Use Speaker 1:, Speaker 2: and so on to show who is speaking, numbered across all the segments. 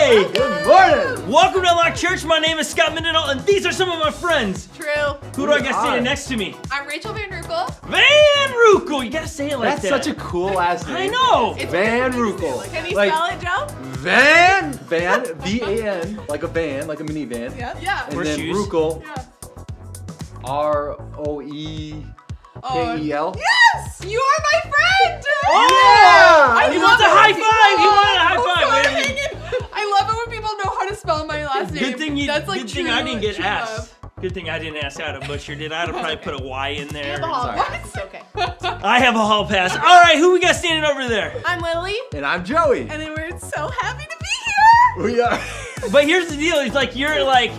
Speaker 1: Hey!
Speaker 2: Good morning!
Speaker 1: Welcome to Unlock Church. My name is Scott Mendenhall, and these are some of my friends.
Speaker 3: True.
Speaker 1: Who do I got standing next to me?
Speaker 3: I'm Rachel Van Rukel.
Speaker 1: Van Rukel. You gotta say it like
Speaker 2: That's
Speaker 1: that.
Speaker 2: such a cool last name.
Speaker 1: I know.
Speaker 3: It's
Speaker 2: Van
Speaker 3: weird to
Speaker 2: Rukel.
Speaker 3: say. Can you
Speaker 2: Like-
Speaker 3: spell it, Joe?
Speaker 2: Van, V-A-N, like a van, like a minivan.
Speaker 3: Yeah. Yeah.
Speaker 2: And
Speaker 1: Wear
Speaker 2: then
Speaker 1: shoes.
Speaker 2: Rukel,
Speaker 3: Yeah.
Speaker 2: R-O-E-K-E-L.
Speaker 3: Yes! You are my friend!
Speaker 1: Oh! He wants a
Speaker 3: love
Speaker 1: high
Speaker 3: it when
Speaker 1: five! He
Speaker 3: people-
Speaker 1: wanted a high
Speaker 3: Oh,
Speaker 1: five!
Speaker 3: sorry,
Speaker 1: Wait a minute.
Speaker 3: I love it when people know how to spell my last name.
Speaker 1: Good thing
Speaker 3: That's like
Speaker 1: good thing I
Speaker 3: true-
Speaker 1: didn't get
Speaker 3: true
Speaker 1: asked.
Speaker 3: love.
Speaker 1: Good thing I didn't ask. I'd have butchered it. I'd have probably put a Y in there.
Speaker 3: You have a hall
Speaker 2: Sorry.
Speaker 3: pass. It's okay.
Speaker 1: I have a hall pass. All right, who we got standing over there?
Speaker 3: I'm Lily,
Speaker 2: And I'm Joey.
Speaker 3: and then we're so happy to be here.
Speaker 2: We are.
Speaker 1: But here's the deal. It's like you're like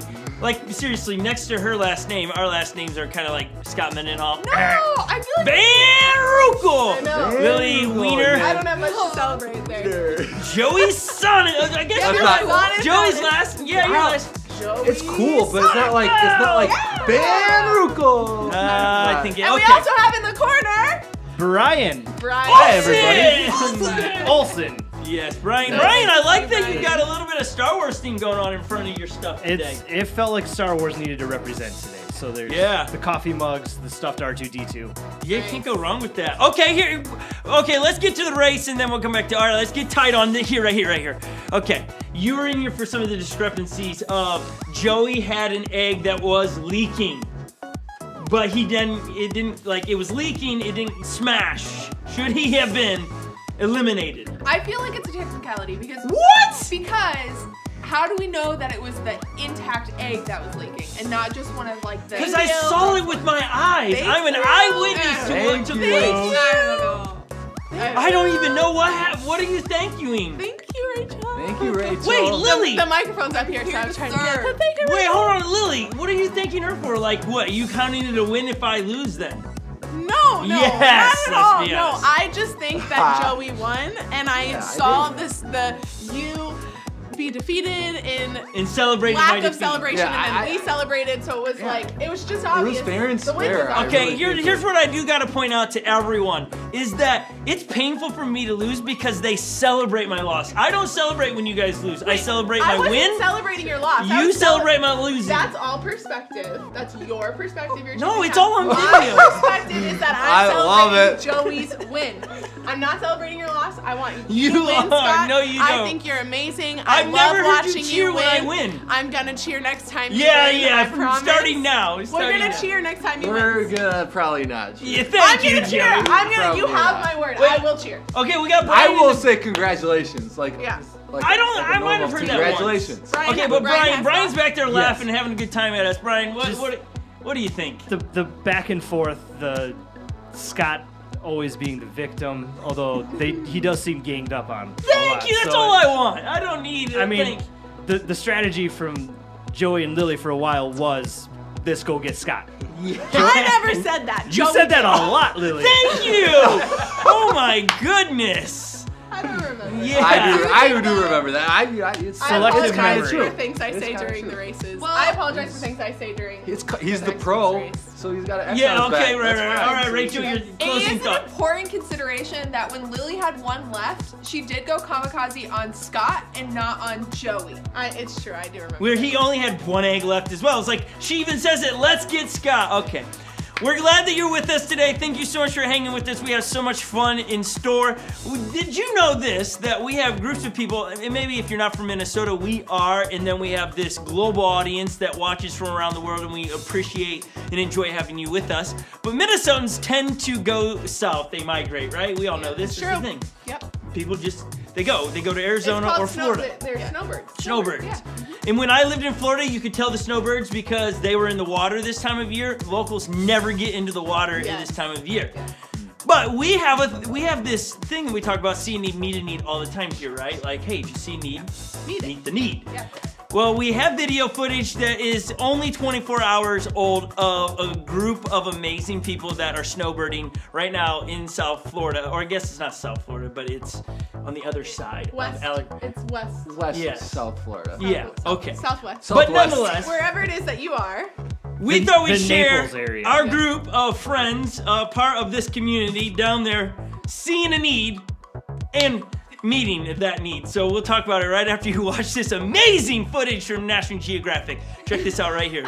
Speaker 1: seriously next to her last name. Our last names are kind of like Scott Mendenhall.
Speaker 3: No, I feel like
Speaker 1: Van Rukel.
Speaker 3: I know.
Speaker 1: Lily
Speaker 2: Van Rukel,
Speaker 1: Wiener.
Speaker 2: man.
Speaker 3: I don't have much to celebrate there.
Speaker 1: Joey's son. I guess
Speaker 3: Yeah,
Speaker 1: you're
Speaker 2: That's
Speaker 1: like
Speaker 2: not-
Speaker 1: Joey's last. Yeah, you're
Speaker 2: Wow.
Speaker 1: last.
Speaker 3: Joey.
Speaker 2: It's cool, but it's not like Van Rukel.
Speaker 1: I think
Speaker 3: And we
Speaker 1: okay.
Speaker 3: also have in the corner
Speaker 4: Brian.
Speaker 3: Brian.
Speaker 1: Hi,
Speaker 4: everybody. Olsen.
Speaker 1: Yes, Brian. Brian, I like that you got a little bit of Star Wars theme going on in front of your stuff today.
Speaker 4: It felt like Star Wars needed to represent today. So there's the coffee mugs, the stuffed R2-D2.
Speaker 1: Yeah, can't go wrong with that. Okay, let's get to the race and then we'll come back to. All right, let's get tight on right here. Okay, you were in here for some of the discrepancies of Joey had an egg that was leaking, but it was leaking. It didn't smash. Should he have been eliminated?
Speaker 3: I feel like it's a technicality because
Speaker 1: What?
Speaker 3: Because how do we know that it was the intact egg that was leaking and not just one of like the?
Speaker 1: Because I saw it with my eyes.
Speaker 3: Thank
Speaker 1: I'm an
Speaker 3: you.
Speaker 1: eyewitness to what
Speaker 2: Thank
Speaker 1: took
Speaker 2: you.
Speaker 1: place.
Speaker 3: I
Speaker 1: I don't even know what are you thanking?
Speaker 3: Thank you, Rachel.
Speaker 2: Thank you, Rachel.
Speaker 1: Wait, Lily.
Speaker 3: The microphone's up here, so I was trying to get the thing.
Speaker 1: Wait, hold on, Lily. What are you thanking her for? Like, what? You counting it a win if I lose then?
Speaker 3: No,
Speaker 1: Yes,
Speaker 3: not at
Speaker 1: let's
Speaker 3: all.
Speaker 1: be
Speaker 3: No,
Speaker 1: honest.
Speaker 3: I just think that Joey won, and I saw you be defeated in
Speaker 1: celebrating my
Speaker 3: lack of
Speaker 1: defeat.
Speaker 3: celebration,
Speaker 2: Yeah,
Speaker 3: and then we celebrated, so it was like, it was just obvious.
Speaker 2: fair and
Speaker 3: The win
Speaker 2: square.
Speaker 3: was obvious.
Speaker 1: Okay,
Speaker 2: really
Speaker 1: here's what I do gotta point out to everyone is that it's painful for me to lose because they celebrate my loss. I don't celebrate when you guys lose. I celebrate my
Speaker 3: I wasn't
Speaker 1: win.
Speaker 3: celebrating your loss. I
Speaker 1: You
Speaker 3: was
Speaker 1: celebrate my losing.
Speaker 3: That's all perspective. That's your perspective. You're
Speaker 1: No,
Speaker 3: choosing
Speaker 1: it's
Speaker 3: how-
Speaker 1: all on
Speaker 3: My
Speaker 1: video.
Speaker 3: perspective is that
Speaker 2: I
Speaker 3: I'm
Speaker 2: love
Speaker 3: celebrating Joey's win. I'm not celebrating your loss. I want you
Speaker 1: You
Speaker 3: to win,
Speaker 1: are.
Speaker 3: Scott.
Speaker 1: No, you
Speaker 3: I
Speaker 1: don't.
Speaker 3: think you're amazing.
Speaker 1: I've
Speaker 3: I
Speaker 1: never
Speaker 3: love
Speaker 1: heard you
Speaker 3: watching
Speaker 1: cheer
Speaker 3: you
Speaker 1: when I
Speaker 3: win.
Speaker 1: win.
Speaker 3: I'm gonna cheer next time you
Speaker 1: Yeah,
Speaker 3: win.
Speaker 1: yeah,
Speaker 3: I
Speaker 1: from
Speaker 3: promise.
Speaker 1: starting now.
Speaker 3: We're
Speaker 1: starting
Speaker 3: gonna
Speaker 1: now.
Speaker 3: cheer next time you
Speaker 2: We're
Speaker 3: win.
Speaker 2: gonna probably not.
Speaker 1: Yeah,
Speaker 3: I'm
Speaker 1: thank you,
Speaker 3: gonna cheer.
Speaker 1: Joey.
Speaker 3: I'm gonna. You
Speaker 2: Probably
Speaker 3: have
Speaker 2: not.
Speaker 3: my word.
Speaker 1: Wait.
Speaker 3: I will cheer.
Speaker 1: Okay, we got
Speaker 2: I
Speaker 1: Brian.
Speaker 2: will
Speaker 1: in the-
Speaker 2: say congratulations.
Speaker 3: Yeah.
Speaker 1: I don't-
Speaker 2: like a
Speaker 1: I might have
Speaker 2: normal
Speaker 1: heard
Speaker 2: team.
Speaker 1: that once.
Speaker 2: Congratulations.
Speaker 3: Brian,
Speaker 1: Okay, but
Speaker 3: has
Speaker 1: Brian's
Speaker 3: Scott.
Speaker 1: back there laughing and having a good time at us. Brian, what do you think?
Speaker 4: The back and forth, the Scott always being the victim, although he does seem ganged up on. a lot,
Speaker 1: Thank you. That's
Speaker 4: so
Speaker 1: all I want. I don't need.
Speaker 4: I mean, the strategy from Joey and Lily for a while was this go get Scott.
Speaker 3: I never said that.
Speaker 4: You
Speaker 3: Joey
Speaker 4: said that
Speaker 3: did.
Speaker 4: a lot, Lily.
Speaker 1: Thank you. Oh my goodness.
Speaker 3: I don't remember.
Speaker 1: Yeah.
Speaker 2: I do remember that. It's
Speaker 3: I
Speaker 4: Selective
Speaker 3: apologize
Speaker 4: memory.
Speaker 3: for
Speaker 2: true.
Speaker 3: things I
Speaker 2: It's
Speaker 3: say
Speaker 2: kinda
Speaker 3: during
Speaker 2: true.
Speaker 3: the races.
Speaker 5: Well,
Speaker 3: I apologize for things I say during.
Speaker 2: He's the
Speaker 3: next
Speaker 2: pro,
Speaker 3: race.
Speaker 2: so he's got to.
Speaker 1: Yeah. Okay. Right. All right, Rachel. Your
Speaker 5: It
Speaker 1: closing
Speaker 5: is an
Speaker 1: thought.
Speaker 5: important consideration that when Lily had one left, she did go kamikaze on Scott and not on Joey.
Speaker 3: It's true. I do remember.
Speaker 1: Where he only had one egg left as well. It's like she even says it. Let's get Scott. Okay. We're glad that you're with us today. Thank you so much for hanging with us. We have so much fun in store. Did you know this, that we have groups of people, and maybe if you're not from Minnesota, we are, and then we have this global audience that watches from around the world, and we appreciate and enjoy having you with us. But Minnesotans tend to go south. They migrate, right? We all know this is the
Speaker 3: True.
Speaker 1: thing.
Speaker 3: Yep.
Speaker 1: People just, they go to
Speaker 3: It's
Speaker 1: Arizona
Speaker 3: called
Speaker 1: or Florida.
Speaker 3: They're snowbirds.
Speaker 1: Snowbirds.
Speaker 3: Yeah.
Speaker 1: And when I lived in Florida, you could tell the snowbirds because they were in the water this time of year. Locals never get into the water at
Speaker 3: Yes.
Speaker 1: this time of year. But we have this thing that we talk about: see a need, meet a need all the time here, right? Like, hey, if you see a need, meet the need.
Speaker 3: Yeah.
Speaker 1: Well, we have video footage that is only 24 hours old of a group of amazing people that are snowbirding right now in South Florida. Or I guess it's not South Florida, but it's on the other side.
Speaker 3: West.
Speaker 1: Of
Speaker 3: It's west.
Speaker 2: West
Speaker 1: Yes.
Speaker 2: South Florida.
Speaker 1: Yeah, okay.
Speaker 3: Southwest.
Speaker 1: But
Speaker 2: Southwest.
Speaker 1: nonetheless,
Speaker 3: Wherever it is that you are.
Speaker 1: we thought we'd
Speaker 4: the
Speaker 1: share
Speaker 4: Naples area.
Speaker 1: our group of friends, part of this community down there, seeing a need. And meeting that need. So we'll talk about it right after you watch this amazing footage from National Geographic. Check this out right here.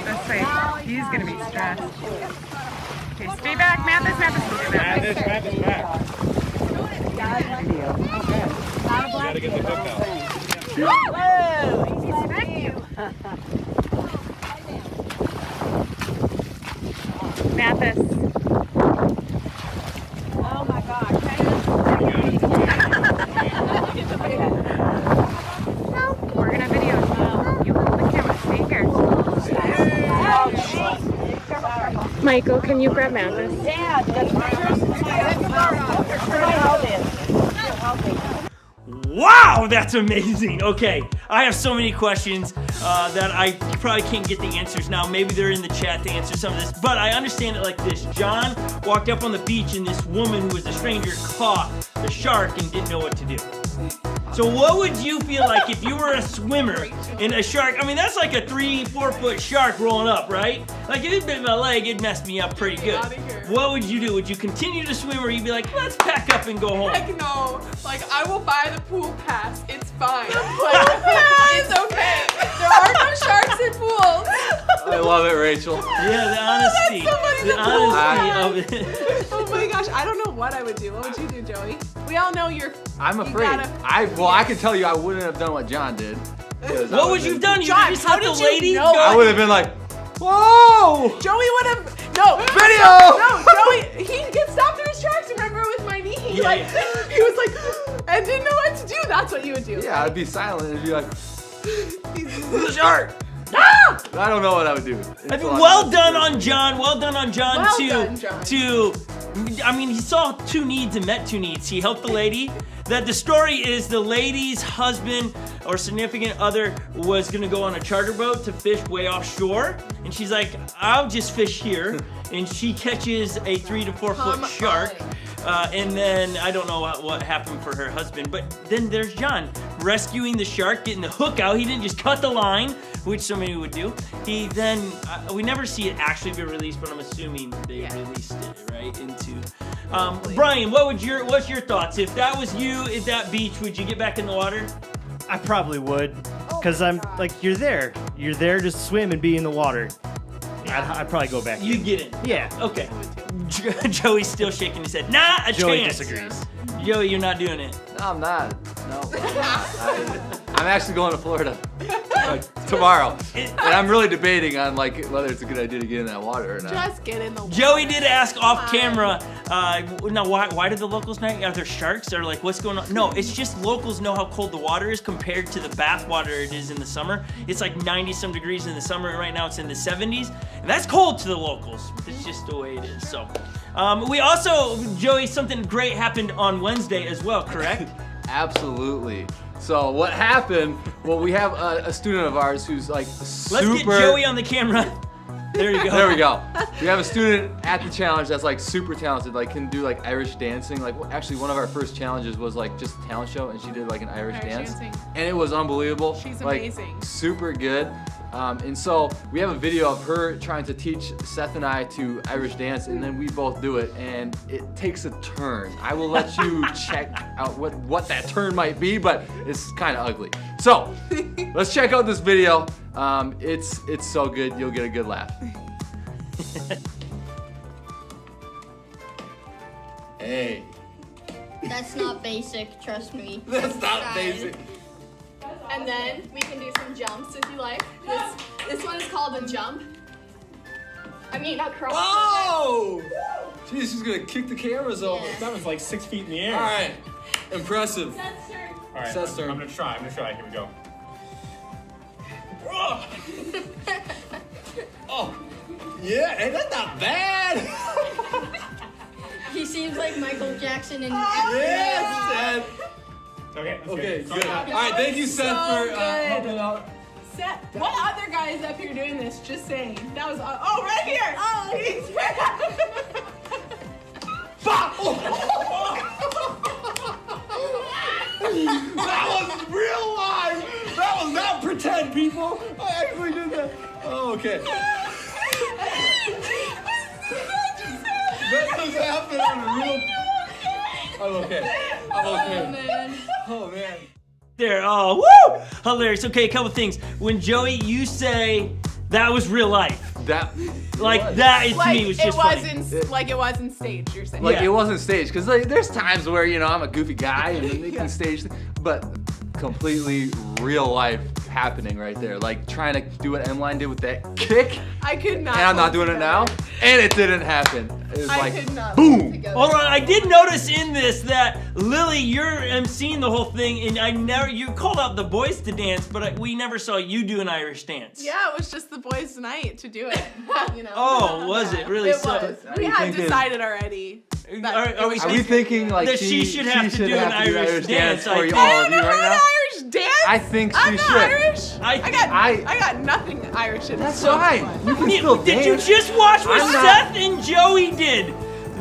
Speaker 6: This way. He's gonna be stressed. Okay, stay back, Mathis, stay back.
Speaker 7: Mathis back. You gotta get the hook out.
Speaker 6: Whoa! Easy smack you. Mathis. Oh my gosh. We're gonna video. You hold the camera. Stay here. Michael, can you grab Mathis?
Speaker 1: Wow, that's amazing. Okay, I have so many questions that I probably can't get the answers now. Maybe they're in the chat to answer some of this, but I understand it like this. John walked up on the beach and this woman who was a stranger caught the shark and didn't know what to do. So what would you feel like if you were a swimmer and a shark? I mean, that's like a 3-4 foot shark rolling up, right? Like if it bit my leg, it'd mess me up pretty good. What would you do? Would you continue to swim or you'd be like, let's pack up and go home?
Speaker 5: Heck no. Like, I will buy the pool pass. It's fine. Like, it's okay. There are no sharks in pools.
Speaker 2: I love it, Rachel.
Speaker 1: Yeah, the honesty. The honesty of it.
Speaker 3: Oh my gosh, I don't know what I would do. What would you do, Joey? We all know you're.
Speaker 2: I'm afraid. I can tell you I wouldn't have done what John did.
Speaker 1: What would you have done? You
Speaker 3: John,
Speaker 1: just
Speaker 3: how
Speaker 1: let the
Speaker 3: did you
Speaker 1: lady
Speaker 3: know?
Speaker 1: go?
Speaker 2: I would have been like, whoa!
Speaker 3: Joey would have. No.
Speaker 2: Video!
Speaker 3: No, Joey, he gets stopped in his tracks, remember, with my knee.
Speaker 1: Yeah,
Speaker 3: Like,
Speaker 1: yeah.
Speaker 3: he was like, and didn't know what to do. That's what you would do.
Speaker 2: Yeah, I'd be silent and be like, the shark! Ah! I don't know what I would do.
Speaker 1: I mean, well done on John. Well done on John
Speaker 3: Well
Speaker 1: to
Speaker 3: done, John.
Speaker 1: I mean, he saw two needs and met two needs. He helped the lady. That the story is the lady's husband or significant other was gonna go on a charter boat to fish way offshore, and she's like, "I'll just fish here," and she catches a 3 to 4 foot shark. And then I don't know what happened for her husband, but then there's John rescuing the shark, getting the hook out. He didn't just cut the line, which somebody would do. He then, we never see it actually be released, but I'm assuming they released it right into. Brian, what's your thoughts? If that was you at that beach, would you get back in the water?
Speaker 4: I probably would, because I'm like, you're there to swim and be in the water. I'd probably go back.
Speaker 1: You
Speaker 4: in.
Speaker 1: get it.
Speaker 4: Yeah.
Speaker 1: Okay. Joey's still shaking his head. Not a
Speaker 4: Joey
Speaker 1: chance.
Speaker 4: disagrees.
Speaker 1: Joey, you're not doing it.
Speaker 2: No, I'm not. No, I'm actually going to Florida tomorrow, and I'm really debating on like whether it's a good idea to get in that water or not.
Speaker 3: Just get in the water.
Speaker 1: Joey did ask off camera. Now, why do the locals know? Are there sharks? Or like, what's going on? No, it's just locals know how cold the water is compared to the bath water it is in the summer. It's like 90-some degrees in the summer. Right now, it's in the 70s, and that's cold to the locals. It's just the way it is. So, we also, Joey, something great happened on Wednesday as well, correct?
Speaker 2: Absolutely. So what happened? Well, we have a student of ours who's like super.
Speaker 1: Let's get Joey on the camera. There you go.
Speaker 2: There we go. We have a student at the challenge that's like super talented, like can do like Irish dancing. Like actually one of our first challenges was like just a talent show, and she did like an Irish dance,
Speaker 3: dancing.
Speaker 2: and it was unbelievable.
Speaker 3: She's
Speaker 2: like,
Speaker 3: amazing.
Speaker 2: Super good. And so we have a video of her trying to teach Seth and I to Irish dance, and then we both do it, and it takes a turn. I will let you check out what that turn might be, but it's kind of ugly. So let's check out this video. It's so good, you'll get a good laugh. Hey.
Speaker 8: That's not basic, trust me.
Speaker 2: That's not basic.
Speaker 8: And then we can do some jumps if you like. This one is called a jump. I mean, across.
Speaker 2: Oh! Jeez, she's gonna kick the cameras over.
Speaker 8: Yeah.
Speaker 7: That was like 6 feet in the air.
Speaker 2: All right, impressive.
Speaker 8: Seth's turn.
Speaker 7: All right,
Speaker 2: Seth's turn.
Speaker 7: I'm gonna try. Here we go. Oh, yeah, hey, that's not bad.
Speaker 8: He seems like Michael Jackson in
Speaker 2: Yes, Seth.
Speaker 7: Okay, that's
Speaker 2: Okay,
Speaker 7: good.
Speaker 2: good. All right, thank you, Seth, for
Speaker 3: good.
Speaker 2: helping out.
Speaker 3: Seth, what other guy is up here doing this? Just saying. That was right here. Oh, he's
Speaker 2: That was real live. That was not pretend, people. I actually did that. Oh, okay. That's
Speaker 7: was happening. I'm okay. I'm okay. Oh, man.
Speaker 1: There, oh, woo! Hilarious. Okay, a couple things. When Joey, you say that was real life.
Speaker 2: That
Speaker 1: That to me was just funny.
Speaker 3: Like it wasn't staged, you're saying.
Speaker 2: Like it wasn't staged, because like there's times where I'm a goofy guy and then they can stage, but completely real life happening right there. Like trying to do what M-Line did with that kick.
Speaker 3: I could not.
Speaker 2: And I'm not doing it now, and it didn't happen. It was like
Speaker 3: could not
Speaker 2: boom.
Speaker 1: All right, I did notice in this that Lily, you're emceeing the whole thing, and you called out the boys to dance, but we never saw you do an Irish dance.
Speaker 3: Yeah, it was just the boys' night to do it.
Speaker 1: Oh, was it really?
Speaker 3: It was. We had decided already.
Speaker 1: Are
Speaker 2: we thinking like
Speaker 1: that she should have to do an Irish dance?
Speaker 2: for all of you right now?
Speaker 3: Irish dance?
Speaker 2: I think
Speaker 3: I'm
Speaker 2: she
Speaker 3: not
Speaker 2: should.
Speaker 3: Irish.
Speaker 2: I
Speaker 3: got nothing Irish in me.
Speaker 2: That's fine. You can still
Speaker 1: Did
Speaker 2: dance.
Speaker 1: you just watch what
Speaker 2: I'm not-
Speaker 1: Seth and Joey did?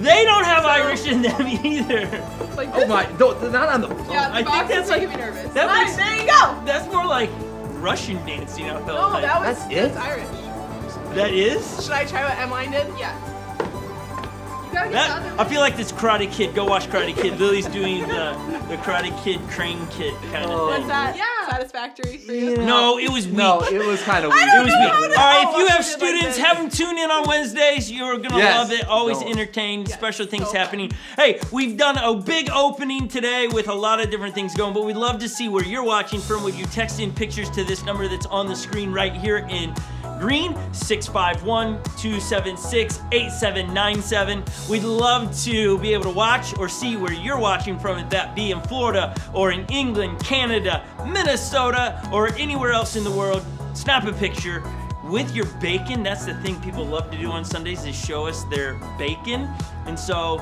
Speaker 1: They don't have Irish in them either.
Speaker 3: Like
Speaker 2: Oh my! Not on the.
Speaker 5: Yeah,
Speaker 1: I
Speaker 5: the
Speaker 1: think
Speaker 5: box
Speaker 1: that's
Speaker 5: is
Speaker 1: like
Speaker 5: making me nervous.
Speaker 1: that
Speaker 3: Nice,
Speaker 1: makes,
Speaker 3: there you go.
Speaker 1: that's more like Russian dancing. I felt
Speaker 3: No,
Speaker 1: like.
Speaker 3: that's
Speaker 2: it?
Speaker 3: Irish.
Speaker 1: That is.
Speaker 3: Should I try what M-Line did?
Speaker 5: Yeah. You gotta get
Speaker 1: That,
Speaker 5: out
Speaker 1: I feel like this Karate Kid. Go watch Karate Kid. Lily's doing the Karate Kid crane kit kind of
Speaker 3: Was
Speaker 1: thing.
Speaker 3: that
Speaker 5: Yeah.
Speaker 3: satisfactory for you?
Speaker 1: No, it was weak.
Speaker 2: No, it was kind of weird.
Speaker 1: It was weak.
Speaker 3: know
Speaker 1: All
Speaker 3: that.
Speaker 1: right, if
Speaker 3: Oh,
Speaker 1: you
Speaker 3: I
Speaker 1: have
Speaker 3: did like
Speaker 1: students,
Speaker 3: this.
Speaker 1: have them tune in on Wednesdays. You're gonna
Speaker 2: Yes.
Speaker 1: love it. Always
Speaker 2: Don't.
Speaker 1: entertained. Special things
Speaker 3: so
Speaker 1: happening. Hey, we've done a big opening today with a lot of different things going, but we'd love to see where you're watching from. Would you text in pictures to this number that's on the screen right here in green, 651-276-8797. We'd love to be able to watch or see where you're watching from, if that be in Florida or in England, Canada, Minnesota, or anywhere else in the world. Snap a picture with your bacon. That's the thing people love to do on Sundays, is show us their bacon. And so,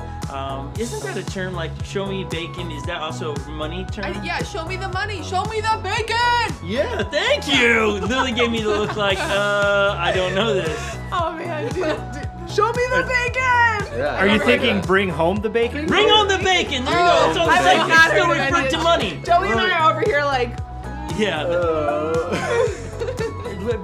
Speaker 1: isn't that a term like show me bacon? Is that also a money term?
Speaker 5: Yeah, show me the money. Show me the bacon.
Speaker 1: Yeah, thank you. Lily gave me the look like, I don't know this.
Speaker 3: Oh man, show me the bacon!
Speaker 2: Yeah,
Speaker 4: Are you thinking bring home the bacon?
Speaker 1: Bring on the bacon. There you go. That's all
Speaker 3: I
Speaker 1: I'm
Speaker 3: like
Speaker 1: saying.
Speaker 3: not
Speaker 1: It's still
Speaker 3: heard of
Speaker 1: referring
Speaker 3: any
Speaker 1: to
Speaker 3: of
Speaker 1: money.
Speaker 3: Joey and I are over here like,
Speaker 1: Yeah.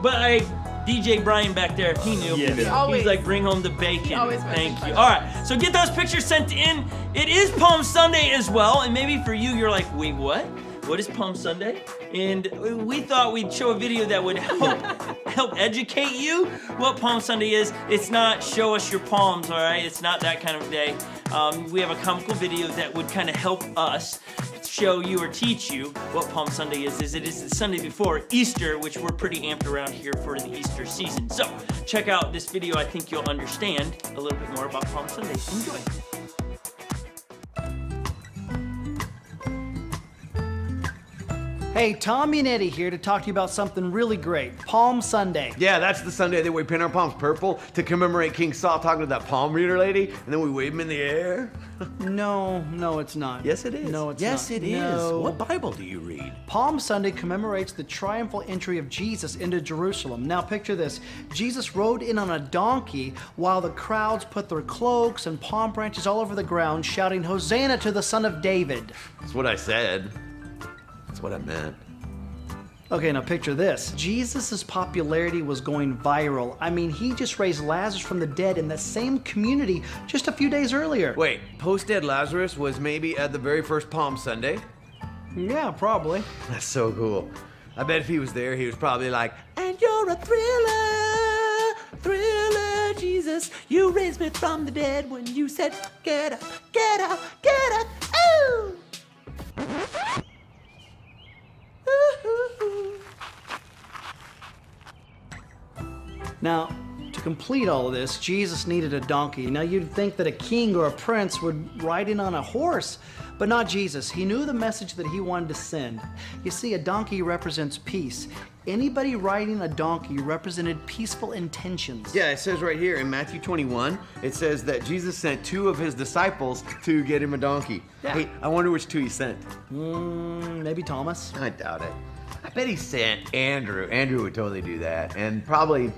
Speaker 1: But DJ Brian back there, he knew.
Speaker 4: Yeah.
Speaker 3: Always.
Speaker 1: He's like, bring home the bacon.
Speaker 3: always
Speaker 1: Thank
Speaker 3: mentions
Speaker 1: you.
Speaker 3: that.
Speaker 1: All right, so get those pictures sent in. It is Palm Sunday as well, and maybe for you, you're like, wait, what? What is Palm Sunday? And we thought we'd show a video that would help educate you what Palm Sunday is. It's not show us your palms, all right? It's not that kind of day. We have a comical video that would kind of help us show you or teach you what Palm Sunday is. It is the Sunday before Easter, which we're pretty amped around here for the Easter season. So check out this video. I think you'll understand a little bit more about Palm Sunday. Enjoy.
Speaker 9: Hey, Tommy and Eddie here to talk to you about something really great, Palm Sunday.
Speaker 7: Yeah, that's the Sunday that we paint our palms purple to commemorate King Saul talking to that palm reader lady, and then we wave him in the air.
Speaker 9: No, it's not.
Speaker 7: Yes, it is.
Speaker 9: No, it's
Speaker 7: yes,
Speaker 9: not.
Speaker 7: it is.
Speaker 9: No.
Speaker 7: What Bible do you read?
Speaker 9: Palm Sunday commemorates the triumphal entry of Jesus into Jerusalem. Now picture this. Jesus rode in on a donkey while the crowds put their cloaks and palm branches all over the ground, shouting, "Hosanna to the Son of David."
Speaker 7: That's what I said. That's what I meant.
Speaker 9: Okay, now picture this. Jesus' popularity was going viral. I mean, he just raised Lazarus from the dead in the same community just a few days earlier.
Speaker 7: Wait, post-dead Lazarus was maybe at the very first Palm Sunday?
Speaker 9: Yeah, probably.
Speaker 7: That's so cool. I bet if he was there, he was probably like, "And you're a thriller, thriller, Jesus. You raised me from the dead when you said, get up, get up, get up, ooh."
Speaker 9: Now, to complete all of this, Jesus needed a donkey. Now, you'd think that a king or a prince would ride in on a horse, but not Jesus. He knew the message that he wanted to send. You see, a donkey represents peace. Anybody riding a donkey represented peaceful intentions.
Speaker 7: Yeah, it says right here in Matthew 21, it says that Jesus sent 2 of his disciples to get him a donkey.
Speaker 9: Yeah.
Speaker 7: Hey, I wonder which 2 he sent.
Speaker 9: Maybe Thomas.
Speaker 7: I doubt it. I bet he sent Andrew. Andrew would totally do that. And probably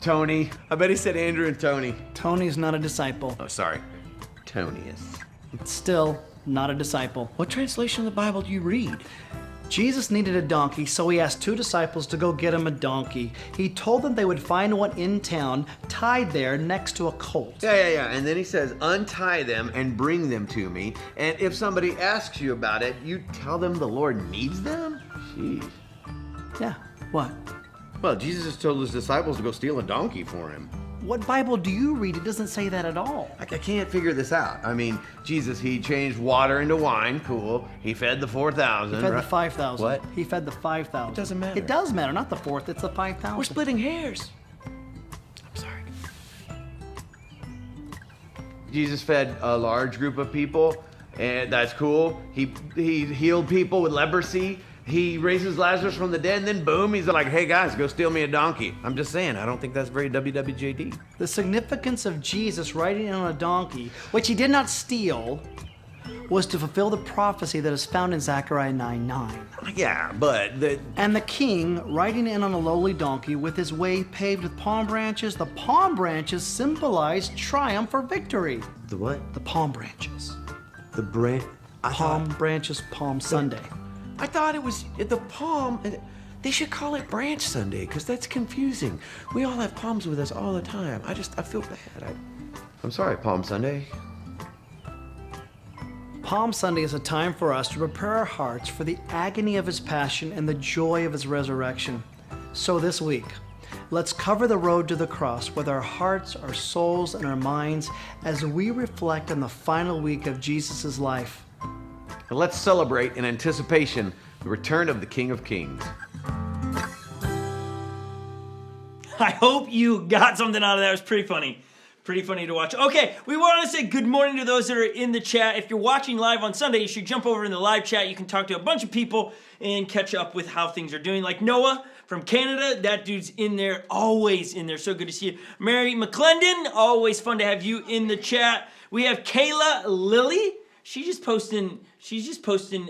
Speaker 7: Tony. I bet he said Andrew and Tony.
Speaker 9: Tony's not a disciple.
Speaker 7: Oh, sorry. Tony is.
Speaker 9: Still not a disciple.
Speaker 7: What translation of the Bible do you read?
Speaker 9: Jesus needed a donkey, so he asked 2 disciples to go get him a donkey. He told them they would find one in town, tied there next to a colt.
Speaker 7: Yeah. And then he says, untie them and bring them to me. And if somebody asks you about it, you tell them the Lord needs them? Jeez.
Speaker 9: Yeah, what?
Speaker 7: Well, Jesus has told his disciples to go steal a donkey for him.
Speaker 9: What Bible do you read? It doesn't say that at all.
Speaker 7: I can't figure this out. I mean, Jesus, he changed water into wine. Cool. He fed the 4,000.
Speaker 9: He fed
Speaker 7: right?
Speaker 9: the 5,000.
Speaker 7: What?
Speaker 9: He fed the 5,000.
Speaker 7: It doesn't matter.
Speaker 9: It does matter, not the 4th, it's the 5,000.
Speaker 7: We're splitting hairs. I'm sorry. Jesus fed a large group of people, and that's cool. He healed people with leprosy. He raises Lazarus from the dead, and then boom, he's like, hey guys, go steal me a donkey. I'm just saying, I don't think that's very WWJD.
Speaker 9: The significance of Jesus riding in on a donkey, which he did not steal, was to fulfill the prophecy that is found in Zechariah 9:9.
Speaker 7: Yeah, but
Speaker 9: And the king riding in on a lowly donkey with his way paved with palm branches. The palm branches symbolize triumph or victory.
Speaker 7: The what?
Speaker 9: The palm branches.
Speaker 7: The branch.
Speaker 9: Palm branches, Palm Sunday.
Speaker 7: I thought it was the palm. They should call it Branch Sunday because that's confusing. We all have palms with us all the time. I feel bad. I'm sorry, Palm Sunday.
Speaker 9: Palm Sunday is a time for us to prepare our hearts for the agony of his passion and the joy of his resurrection. So this week, let's cover the road to the cross with our hearts, our souls, and our minds as we reflect on the final week of Jesus' life.
Speaker 7: And let's celebrate in anticipation the return of the King of Kings.
Speaker 1: I hope you got something out of that. It was pretty funny. Pretty funny to watch. Okay, we want to say good morning to those that are in the chat. If you're watching live on Sunday, you should jump over in the live chat. You can talk to a bunch of people and catch up with how things are doing. Like Noah from Canada, that dude's in there, always in there. So good to see you. Mary McClendon, always fun to have you in the chat. We have Kayla Lilly. She's just posting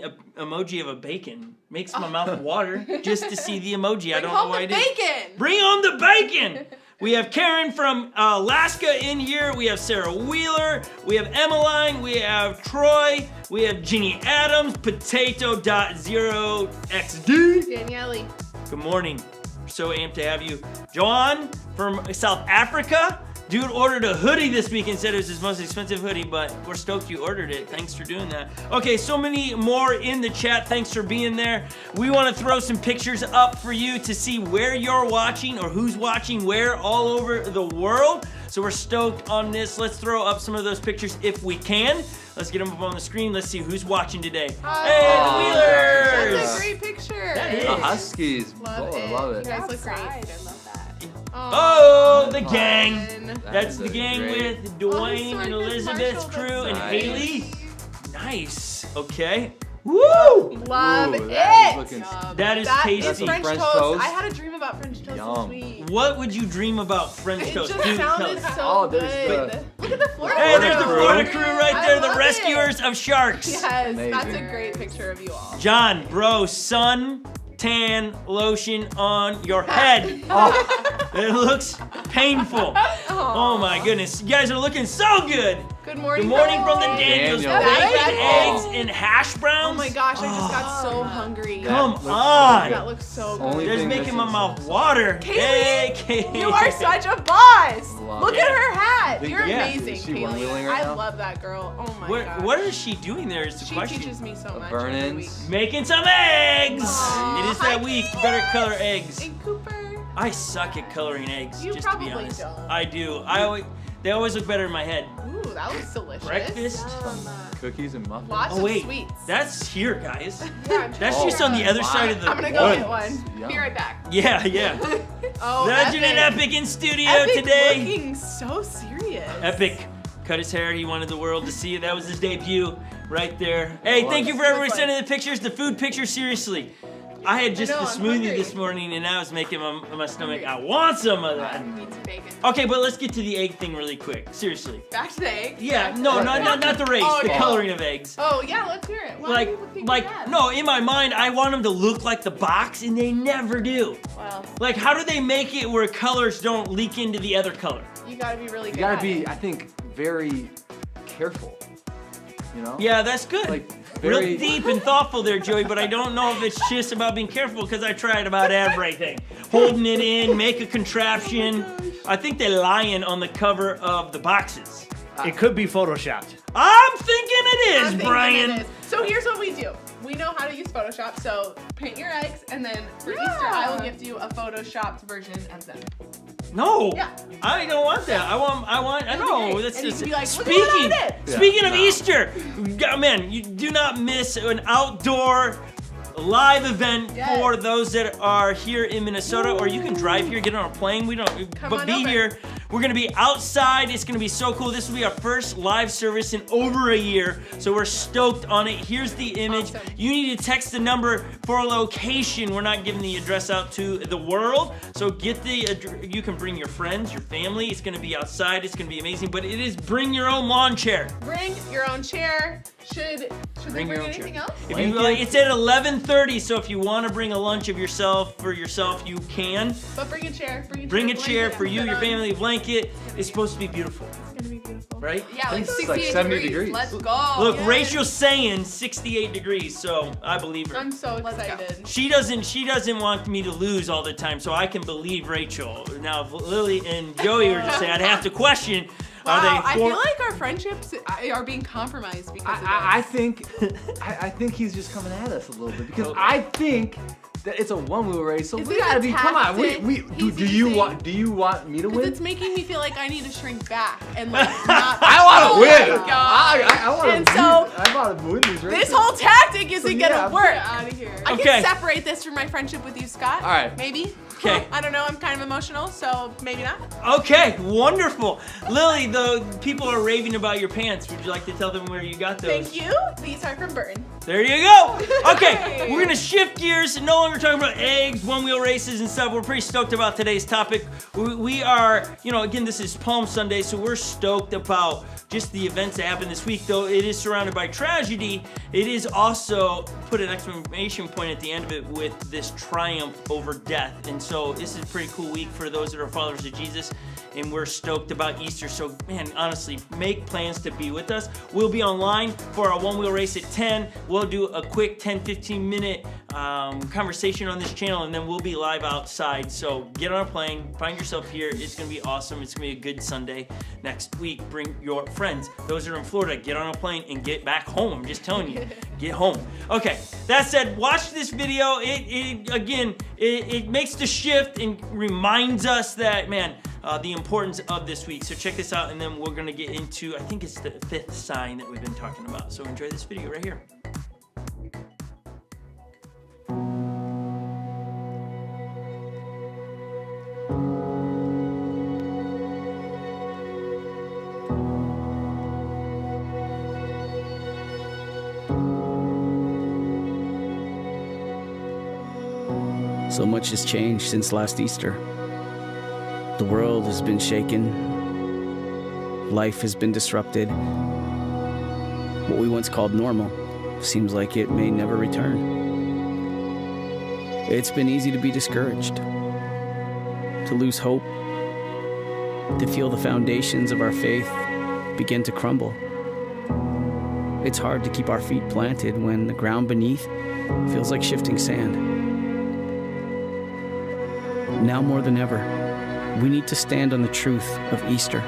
Speaker 1: an emoji of a bacon. Makes my mouth water just to see the emoji. I don't know why it is.
Speaker 5: Bacon!
Speaker 1: Bring on the bacon! We have Karen from Alaska in here. We have Sarah Wheeler. We have Emmeline. We have Troy. We have Ginny Adams. Potato.0XD.
Speaker 5: Daniele.
Speaker 1: Good morning. We're so amped to have you. Joanne from South Africa. Dude ordered a hoodie this week and said it was his most expensive hoodie, but we're stoked you ordered it. Thanks for doing that. Okay, so many more in the chat. Thanks for being there. We want to throw some pictures up for you to see where you're watching or who's watching where all over the world. So we're stoked on this. Let's throw up some of those pictures if we can. Let's get them up on the screen. Let's see who's watching today. Hey, the Wheelers!
Speaker 5: That's a great picture.
Speaker 1: That is.
Speaker 2: The Huskies.
Speaker 5: Love
Speaker 2: I
Speaker 5: it.
Speaker 2: love it.
Speaker 5: You guys look great.
Speaker 8: I love that.
Speaker 1: Oh, the gang. That's the
Speaker 2: is
Speaker 1: gang
Speaker 2: great.
Speaker 1: with Dwayne and Elizabeth's
Speaker 5: Marshall,
Speaker 1: crew and
Speaker 2: nice.
Speaker 1: Haley. Nice. Okay. Woo!
Speaker 5: Love
Speaker 2: Ooh,
Speaker 5: it.
Speaker 2: that is looking-
Speaker 1: That is
Speaker 5: That
Speaker 1: tasty.
Speaker 5: is French
Speaker 2: French
Speaker 5: toast.
Speaker 2: toast.
Speaker 5: I had a dream about French toast
Speaker 2: Yum.
Speaker 5: this week.
Speaker 1: What would you dream about French
Speaker 5: It
Speaker 1: toast?
Speaker 5: just
Speaker 1: Dude, tell
Speaker 5: sounded
Speaker 1: us.
Speaker 5: so
Speaker 2: Oh, there's
Speaker 5: good.
Speaker 2: the-
Speaker 5: Look at the Florida
Speaker 1: Hey, there's the
Speaker 5: crew.
Speaker 1: Florida crew right there,
Speaker 5: I
Speaker 1: the
Speaker 5: love
Speaker 1: rescuers of sharks.
Speaker 5: Yes, that's a
Speaker 2: Amazing.
Speaker 5: great picture of you all.
Speaker 1: John, bro, sun tan lotion on your head. It looks painful. Oh my goodness. You guys are looking so good.
Speaker 5: Good morning.
Speaker 1: Good morning from the
Speaker 5: girls.
Speaker 1: Daniels.
Speaker 2: Daniel.
Speaker 1: Bacon,
Speaker 5: Daniel.
Speaker 1: eggs, and hash browns.
Speaker 5: Oh my gosh, I just got so hungry.
Speaker 1: Come
Speaker 2: looks
Speaker 1: on.
Speaker 5: That looks so good.
Speaker 2: Only
Speaker 1: That's
Speaker 2: thing
Speaker 1: making my
Speaker 2: missing
Speaker 1: mouth
Speaker 2: is-
Speaker 1: water.
Speaker 5: Kaylee,
Speaker 1: Hey, Kaylee.
Speaker 5: You are such a boss.
Speaker 2: Love
Speaker 5: Look
Speaker 1: it.
Speaker 5: at her hat.
Speaker 2: Think-
Speaker 5: You're
Speaker 1: Yeah.
Speaker 5: amazing,
Speaker 2: Is she
Speaker 5: Kaylee.
Speaker 2: one-wheeling right
Speaker 5: I
Speaker 2: now?
Speaker 5: love that girl. Oh my
Speaker 1: What,
Speaker 5: god.
Speaker 1: what is she doing there is the
Speaker 5: She
Speaker 1: question.
Speaker 5: teaches me so much.
Speaker 2: Vernon's.
Speaker 5: every week.
Speaker 1: Making some eggs.
Speaker 5: Aw,
Speaker 1: It is
Speaker 5: hi,
Speaker 1: that week.
Speaker 5: Kayla.
Speaker 1: Better color eggs.
Speaker 5: And Cooper.
Speaker 1: I suck at coloring eggs,
Speaker 5: You
Speaker 1: just to be
Speaker 5: probably
Speaker 1: honest.
Speaker 5: don't.
Speaker 1: I do. They always look better in my head.
Speaker 5: Ooh, that looks delicious.
Speaker 1: Breakfast.
Speaker 2: Cookies and muffins.
Speaker 5: Lots
Speaker 1: Oh
Speaker 5: of
Speaker 1: wait,
Speaker 5: sweets.
Speaker 1: that's here, guys.
Speaker 5: Yeah,
Speaker 1: That's
Speaker 2: Oh,
Speaker 1: just on the other
Speaker 2: wow.
Speaker 1: side of the.
Speaker 5: I'm gonna go get one.
Speaker 2: Yum.
Speaker 5: Be right back.
Speaker 1: Yeah, yeah.
Speaker 5: Oh,
Speaker 1: Legend and
Speaker 5: Epic.
Speaker 1: Epic in studio
Speaker 5: Epic
Speaker 1: today.
Speaker 5: looking so serious.
Speaker 1: Epic cut his hair. He wanted the world to see it. That was his debut right there. Hey,
Speaker 2: love
Speaker 1: thank
Speaker 2: it.
Speaker 1: you for everybody
Speaker 5: Looks
Speaker 1: sending the pictures. The food pictures, seriously. I had just
Speaker 5: I know,
Speaker 1: the
Speaker 5: I'm
Speaker 1: smoothie
Speaker 5: hungry.
Speaker 1: this morning, and now it's making my stomach. I want some of that.
Speaker 5: Need some bacon.
Speaker 1: Okay, but let's get to the egg thing really quick. Seriously.
Speaker 5: Back to the egg.
Speaker 1: Yeah, no, not the race.
Speaker 5: Oh,
Speaker 1: the
Speaker 5: no.
Speaker 1: coloring of eggs.
Speaker 5: Oh yeah, let's hear it. Why do you think that?
Speaker 1: No, in my mind, I want them to look like the box, and they never do.
Speaker 5: Well,
Speaker 1: Like, how do they make it where colors don't leak into the other color?
Speaker 5: you gotta be really
Speaker 2: You
Speaker 5: good.
Speaker 2: gotta
Speaker 5: at
Speaker 2: be,
Speaker 5: it.
Speaker 2: I think, very careful. You know?
Speaker 1: Yeah, that's good.
Speaker 2: Like very
Speaker 1: real deep and thoughtful there, Joey, but I don't know if it's just about being careful because I tried about everything. Holding it in, make a contraption. I think they're lying on the cover of the boxes.
Speaker 4: It could be photoshopped.
Speaker 1: I'm thinking it
Speaker 3: I'm
Speaker 1: is,
Speaker 3: thinking
Speaker 1: Brian.
Speaker 3: it is. So here's what we do. We know how to use Photoshop, so paint your eggs, and then for Easter, I will gift you a Photoshopped version of them.
Speaker 1: No,
Speaker 3: Yeah.
Speaker 1: I don't want that. I know.
Speaker 3: great.
Speaker 1: That's
Speaker 3: And you
Speaker 1: just
Speaker 3: can be like, "Look at what I did."
Speaker 1: Speaking of Easter, man, you do not miss an outdoor live event
Speaker 3: Yes.
Speaker 1: for those that are here in Minnesota, or you can drive here, get on a plane. We don't,
Speaker 3: Come
Speaker 1: but
Speaker 3: on
Speaker 1: be
Speaker 3: over.
Speaker 1: here. We're gonna be outside. It's gonna be so cool. This will be our first live service in over a year, so we're stoked on it. Here's the image.
Speaker 3: Awesome.
Speaker 1: You need to text the number for a location. We're not giving the address out to the world, so get the you can bring your friends, your family. It's gonna be outside. It's gonna be amazing, but it is bring your own lawn chair.
Speaker 3: Bring your own chair. Should they bring
Speaker 1: your own
Speaker 3: anything
Speaker 1: chair.
Speaker 3: else?
Speaker 1: If you like, it's at 11:30, so if you want to bring a lunch of yourself for yourself, you can.
Speaker 3: But bring a chair.
Speaker 1: Bring a chair
Speaker 3: blanket,
Speaker 1: for you,
Speaker 3: sit
Speaker 1: your
Speaker 3: on.
Speaker 1: family, a blanket. It's supposed to be beautiful,
Speaker 3: It's gonna be beautiful.
Speaker 1: right?
Speaker 5: Yeah, like
Speaker 2: It's like
Speaker 5: 68
Speaker 2: 70
Speaker 5: degrees.
Speaker 2: degrees.
Speaker 5: Let's go.
Speaker 1: Look,
Speaker 3: yes.
Speaker 1: Rachel's saying 68 degrees, so I believe her.
Speaker 3: I'm so
Speaker 5: Let's go.
Speaker 3: excited.
Speaker 1: She doesn't want me to lose all the time, so I can believe Rachel. Now, if Lily and Joey were to say, I'd have to question.
Speaker 3: Wow,
Speaker 1: Are they
Speaker 3: I feel like our friendships are being compromised because of
Speaker 2: I think he's just coming at us a little bit because I think that it's a one-wheel race, so
Speaker 3: Is
Speaker 2: we
Speaker 3: it a
Speaker 2: gotta be. Come on,
Speaker 3: tactic?
Speaker 2: do
Speaker 3: He's
Speaker 2: you
Speaker 3: using-
Speaker 2: want me to
Speaker 3: Because
Speaker 2: win?
Speaker 3: it's making me feel like I need to shrink back and like not.
Speaker 2: I want
Speaker 3: Oh
Speaker 2: to win.
Speaker 3: my God.
Speaker 2: I want to.
Speaker 3: And so,
Speaker 2: I want to win these races.
Speaker 3: This whole tactic isn't
Speaker 2: So, yeah,
Speaker 3: gonna
Speaker 2: I'm
Speaker 3: work.
Speaker 5: Out of here.
Speaker 3: I
Speaker 1: Okay.
Speaker 3: can separate this from my friendship with you, Scott.
Speaker 2: All right.
Speaker 3: Maybe.
Speaker 1: Okay.
Speaker 3: I don't know. I'm kind of emotional, so maybe not.
Speaker 1: Okay, wonderful. Lily, the people are raving about your pants. Would you like to tell them where you got those?
Speaker 3: Thank you. These are from Burton.
Speaker 1: There you go. Okay, we're gonna shift gears and no longer talking about eggs, one-wheel races and stuff. We're pretty stoked about today's topic. We are, again, this is Palm Sunday, so we're stoked about just the events that happened this week. Though it is surrounded by tragedy, it is also put an exclamation point at the end of it with this triumph over death. And so this is a pretty cool week for those that are followers of Jesus, and we're stoked about Easter. So, man, honestly, make plans to be with us. We'll be online for our one-wheel race at 10. We'll do a quick 10-15 minute conversation on this channel, and then we'll be live outside. So get on a plane, find yourself here. It's gonna be awesome. It's gonna be a good Sunday. Next week, bring your friends. Those that are in Florida, get on a plane and get back home. I'm just telling you, get home. Okay, that said, watch this video. It makes the shift and reminds us that, man, the importance of this week. So check this out, and then we're gonna get into, I think it's the 5th sign that we've been talking about. So enjoy this video right here.
Speaker 10: So much has changed since last Easter. The world has been shaken. Life has been disrupted. What we once called normal seems like it may never return. It's been easy to be discouraged, to lose hope, to feel the foundations of our faith begin to crumble. It's hard to keep our feet planted when the ground beneath feels like shifting sand. Now more than ever, we need to stand on the truth of Easter,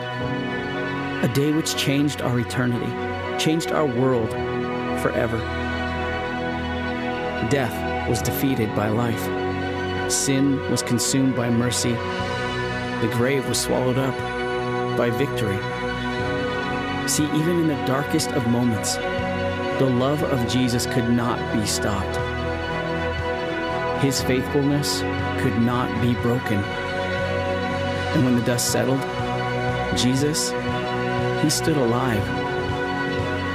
Speaker 10: a day which changed our eternity, changed our world forever. Death was defeated by life. Sin was consumed by mercy. The grave was swallowed up by victory. See, even in the darkest of moments, the love of Jesus could not be stopped. His faithfulness could not be broken. And when the dust settled, Jesus, he stood alive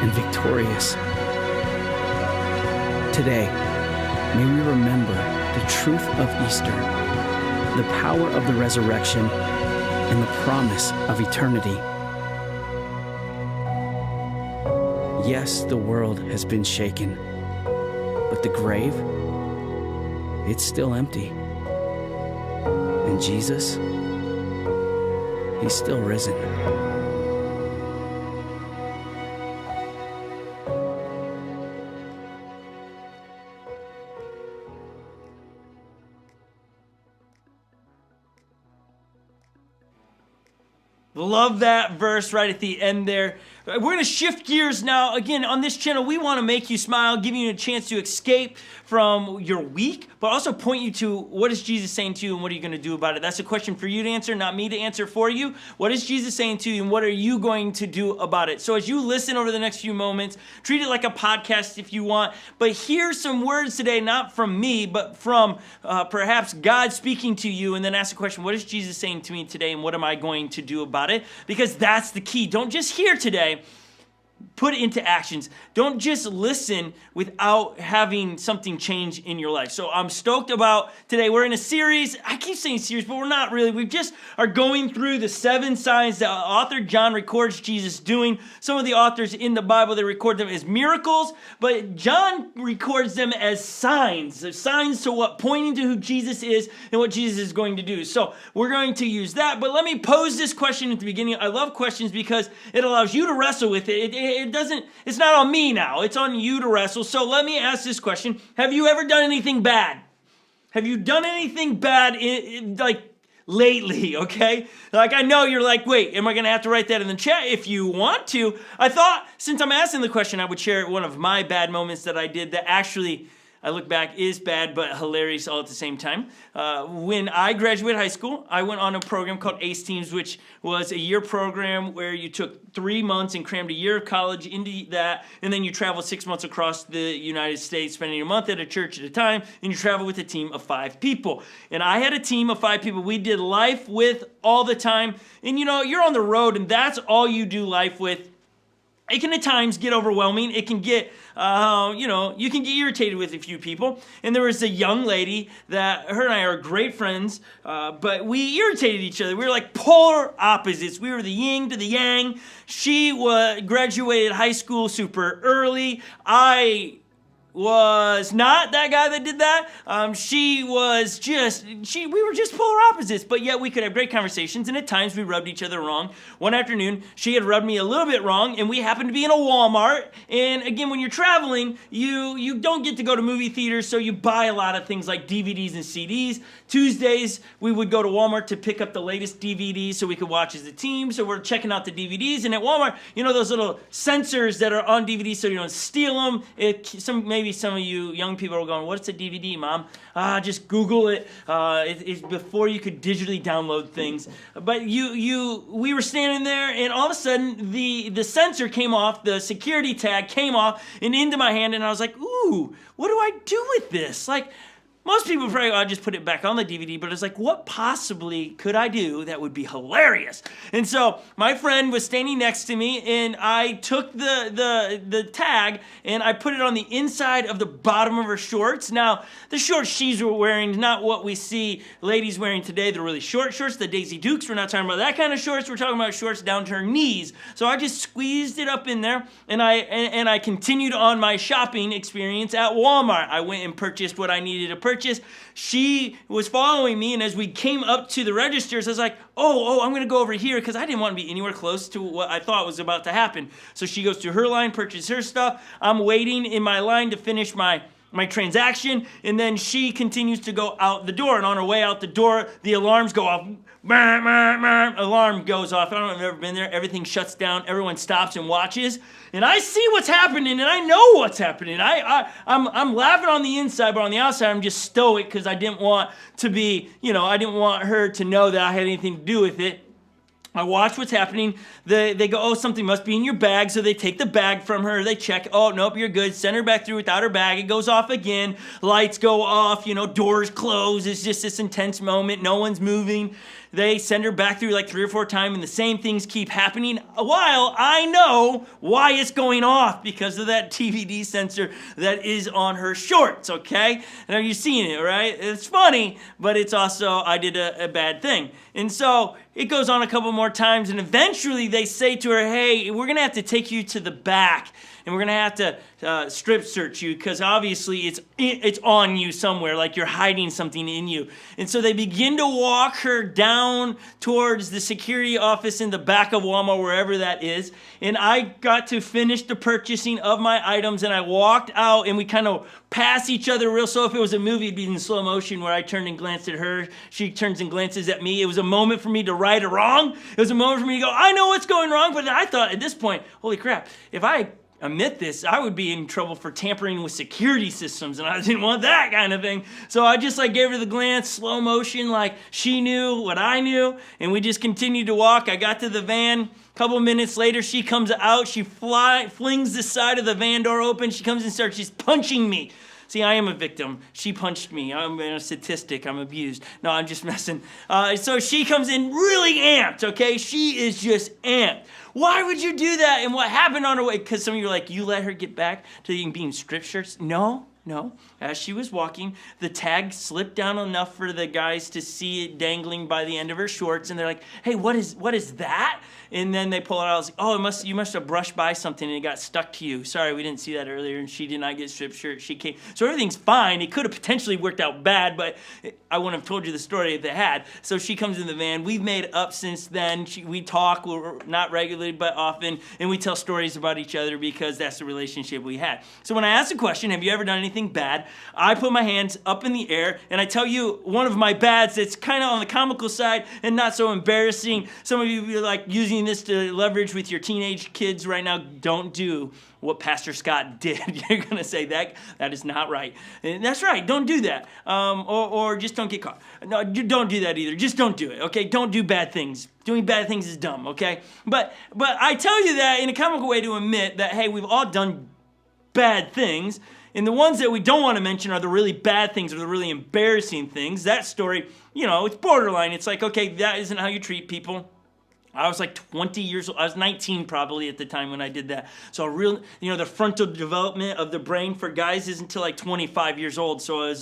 Speaker 10: and victorious. Today, may we remember the truth of Easter, the power of the resurrection, and the promise of eternity. Yes, the world has been shaken, but the grave, it's still empty. And Jesus, he's still risen.
Speaker 1: Love that verse right at the end there. We're going to shift gears now. Again, on this channel, we want to make you smile, give you a chance to escape from your week, but also point you to what is Jesus saying to you and what are you going to do about it. That's a question for you to answer, not me to answer for you. What is Jesus saying to you and what are you going to do about it? So as you listen over the next few moments, treat it like a podcast if you want, but hear some words today, not from me, but from perhaps God speaking to you, and then ask the question, what is Jesus saying to me today and what am I going to do about it? Because that's the key. Don't just hear today. Put it into actions. Don't just listen without having something change in your life. So I'm stoked about today. We're in a series. I keep saying series, but we're not really. We just are going through the 7 signs that author John records Jesus doing. Some of the authors in the Bible, they record them as miracles, but John records them as signs. Signs to what? Pointing to who Jesus is and what Jesus is going to do. So we're going to use that, but let me pose this question at the beginning. I love questions because it allows you to wrestle with it. It's not on me now. It's on you to wrestle. So let me ask this question. Have you ever done anything bad? Have you done anything bad like lately, okay? Like I know you're like, wait, am I going to have to write that in the chat? If you want to, I thought since I'm asking the question, I would share one of my bad moments that I did that actually I look back, is bad but hilarious all at the same time. When I graduated high school, I went on a program called ACE Teams, which was a year program where you took 3 months and crammed a year of college into that, and then you travel 6 months across the United States, spending a month at a church at a time, and you travel with a team of 5 people. And I had a team of 5 people we did life with all the time, and you know, you're on the road, and that's all you do life with. It can at times get overwhelming. It can get, you can get irritated with a few people. And there was a young lady that, her and I are great friends, but we irritated each other. We were like polar opposites. We were the yin to the yang. She graduated high school super early. I was not that guy that did that. We were just polar opposites, but yet we could have great conversations, and at times we rubbed each other wrong. One afternoon, she had rubbed me a little bit wrong, and we happened to be in a Walmart, and again, when you're traveling, you don't get to go to movie theaters, so you buy a lot of things like DVDs and CDs. Tuesdays, we would go to Walmart to pick up the latest DVDs so we could watch as a team, so we're checking out the DVDs, and at Walmart, you know those little sensors that are on DVDs so you don't steal them? Maybe some of you young people are going, what's a DVD, Mom? Just Google it. It's before you could digitally download things. But we were standing there, and all of a sudden, the sensor came off, the security tag came off, and into my hand, and I was like, ooh, what do I do with this? Like, most people probably, I'll just put it back on the DVD, but it's like, what possibly could I do that would be hilarious? And so my friend was standing next to me, and I took the tag, and I put it on the inside of the bottom of her shorts. Now, the shorts she's wearing is not what we see ladies wearing today. They're really short shorts, the Daisy Dukes. We're not talking about that kind of shorts. We're talking about shorts down to her knees. So I just squeezed it up in there, and I continued on my shopping experience at Walmart. I went and purchased what I needed to purchase. She was following me, and as we came up to the registers, I was like, oh, I'm going to go over here because I didn't want to be anywhere close to what I thought was about to happen. So she goes to her line, purchases her stuff. I'm waiting in my line to finish my transaction, and then she continues to go out the door, and on her way out the door, the alarms go off. Alarm goes off. I don't know if I've ever been there. Everything shuts down. Everyone stops and watches. And I see what's happening, and I know what's happening. I'm laughing on the inside, but on the outside, I'm just stoic because I didn't want to be, I didn't want her to know that I had anything to do with it. I watch what's happening. They go, oh, something must be in your bag. So they take the bag from her. They check. Oh, nope, you're good. Send her back through without her bag. It goes off again. Lights go off. Doors close. It's just this intense moment. No one's moving. They send her back through like 3 or 4 times, and the same things keep happening while I know why it's going off because of that DVD sensor that is on her shorts, okay? Now you're seeing it, right? It's funny, but it's also, I did a bad thing. And so it goes on a couple more times, and eventually they say to her, hey, we're going to have to take you to the back, and we're going to have to strip search you because obviously it's on you somewhere, like you're hiding something in you. And so they begin to walk her down down towards the security office in the back of Walmart, wherever that is. And I got to finish the purchasing of my items, and I walked out, and we kind of pass each other real slow. If it was a movie, it'd be in slow motion where I turned and glanced at her. She turns and glances at me. It was a moment for me to right a wrong. It was a moment for me to go, I know what's going wrong. But I thought at this point, holy crap, if I admit this, I would be in trouble for tampering with security systems, and I didn't want that kind of thing. So I just like gave her the glance, slow motion, like she knew what I knew, and we just continued to walk. I got to the van. A couple minutes later, she comes out. She flings the side of the van door open. She comes and she's punching me. See, I am a victim. She punched me. I'm a statistic. I'm abused. No, I'm just messing. So she comes in really amped, okay? She is just amped. Why would you do that? And what happened on her way? Because some of you are like, you let her get back to being strip shirts? No. As she was walking, the tag slipped down enough for the guys to see it dangling by the end of her shorts, and they're like, hey, what is that? And then they pull it out. I was like, oh, you must have brushed by something and it got stuck to you. Sorry, we didn't see that earlier. And she did not get strip shirt. She came. So everything's fine. It could have potentially worked out bad, but I wouldn't have told you the story if it had. So she comes in the van. We've made up since then. We talk, not regularly, but often, and we tell stories about each other because that's the relationship we had. So when I ask the question, have you ever done anything bad? I put my hands up in the air and I tell you one of my bads that's kind of on the comical side and not so embarrassing. Some of you are like using this to leverage with your teenage kids right now. Don't do what Pastor Scott did. You're going to say that is not right. And that's right. Don't do that. Or just don't get caught. No, don't do that either. Just don't do it, okay? Don't do bad things. Doing bad things is dumb, okay? But I tell you that in a comical way to admit that, hey, we've all done bad things. And the ones that we don't want to mention are the really bad things or the really embarrassing things. That story, it's borderline. It's like, okay, that isn't how you treat people. I was like 20 years old. I was 19 probably at the time when I did that. So the frontal development of the brain for guys isn't until like 25 years old. So it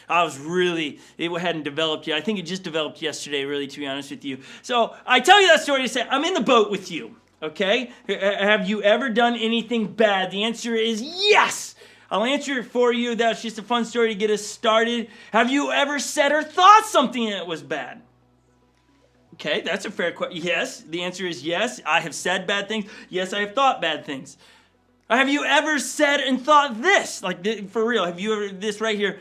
Speaker 1: hadn't developed yet. I think it just developed yesterday, really, to be honest with you. So I tell you that story to say, I'm in the boat with you, okay? Have you ever done anything bad? The answer is yes. I'll answer it for you. That's just a fun story to get us started. Have you ever said or thought something that was bad? Okay, that's a fair question. Yes, the answer is yes. I have said bad things. Yes, I have thought bad things. Have you ever said and thought this? Like, for real, have you ever, this right here,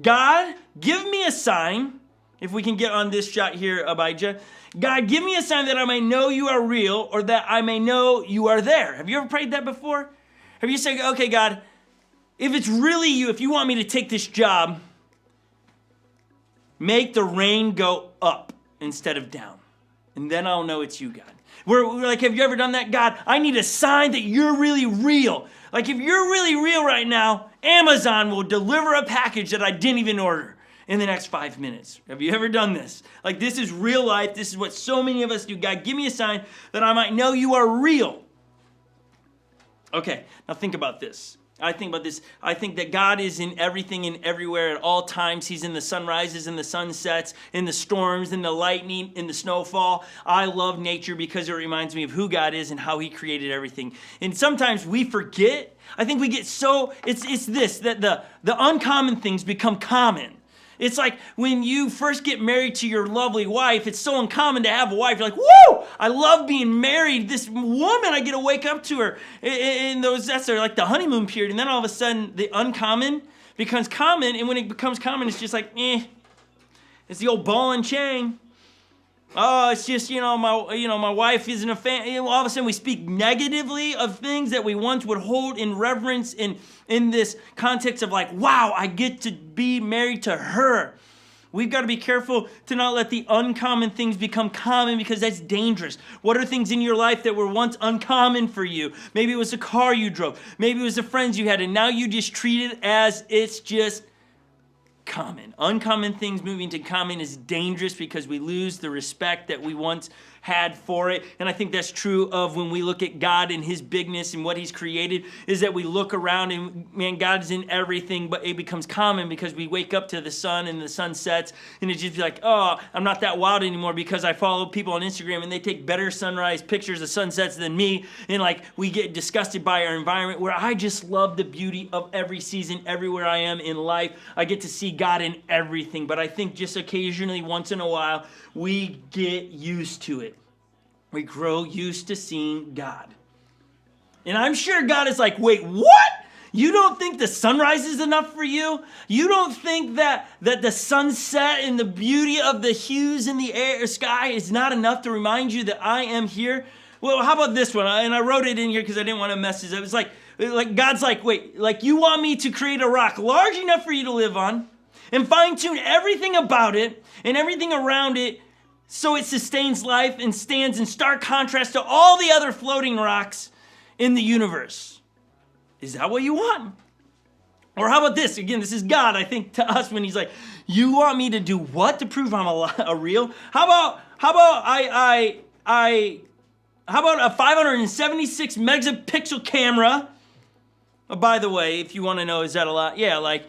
Speaker 1: God, give me a sign, if we can get on this shot here, Abijah. God, give me a sign that I may know you are real or that I may know you are there. Have you ever prayed that before? Have you said, okay, God, if it's really you, if you want me to take this job, make the rain go up instead of down. And then I'll know it's you, God. We're like, have you ever done that? God, I need a sign that you're really real. Like, if you're really real right now, Amazon will deliver a package that I didn't even order in the next 5 minutes. Have you ever done this? Like, this is real life. This is what so many of us do. God, give me a sign that I might know you are real. Okay, now think about this. I think that God is in everything and everywhere at all times. He's in the sunrises and the sunsets, in the storms, in the lightning, in the snowfall. I love nature because it reminds me of who God is and how he created everything. And sometimes we forget. I think we get so, it's this, that the uncommon things become common. It's like when you first get married to your lovely wife, it's so uncommon to have a wife. You're like, woo, I love being married. This woman, I get to wake up to her. And that's like the honeymoon period. And then all of a sudden, the uncommon becomes common. And when it becomes common, it's just like, it's the old ball and chain. Oh, it's just, my wife isn't a fan. All of a sudden we speak negatively of things that we once would hold in reverence in this context of like, wow, I get to be married to her. We've got to be careful to not let the uncommon things become common because that's dangerous. What are things in your life that were once uncommon for you? Maybe it was a car you drove. Maybe it was the friends you had, and now you just treat it as it's just common. Uncommon things moving to common is dangerous because we lose the respect that we once had for it. And I think that's true of when we look at God and his bigness and what he's created, is that we look around and, man, God is in everything, but it becomes common because we wake up to the sun and the sun sets, and it's just like, oh, I'm not that wild anymore because I follow people on Instagram and they take better sunrise pictures of sunsets than me, and like we get disgusted by our environment, where I just love the beauty of every season, everywhere I am in life. I get to see God in everything, but I think just occasionally, once in a while, we get used to it. We grow used to seeing God. And I'm sure God is like, wait, what? You don't think the sunrise is enough for you? You don't think that the sunset and the beauty of the hues in the air, sky is not enough to remind you that I am here? Well, how about this one? And I wrote it in here because I didn't want to mess this up. It was like God's like, wait, like you want me to create a rock large enough for you to live on and fine-tune everything about it and everything around it so it sustains life and stands in stark contrast to all the other floating rocks in the universe. Is that what you want? Or how about this? Again, this is God, I think, to us when he's like, you want me to do what to prove I'm a real? How about a 576 megapixel camera? Oh, by the way, if you want to know, is that a lot? Yeah, like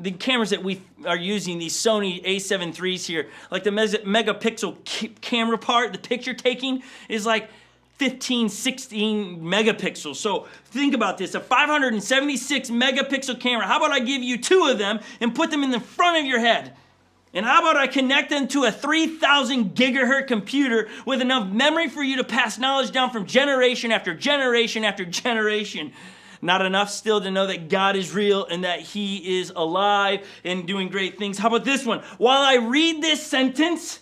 Speaker 1: the cameras that we are using, these Sony A7 IIIs here, like the megapixel camera part, the picture taking is like 15, 16 megapixels. So think about this, a 576 megapixel camera. How about I give you 2 of them and put them in the front of your head? And how about I connect them to a 3,000 gigahertz computer with enough memory for you to pass knowledge down from generation after generation after generation? Not enough still to know that God is real and that he is alive and doing great things. How about this one? While I read this sentence,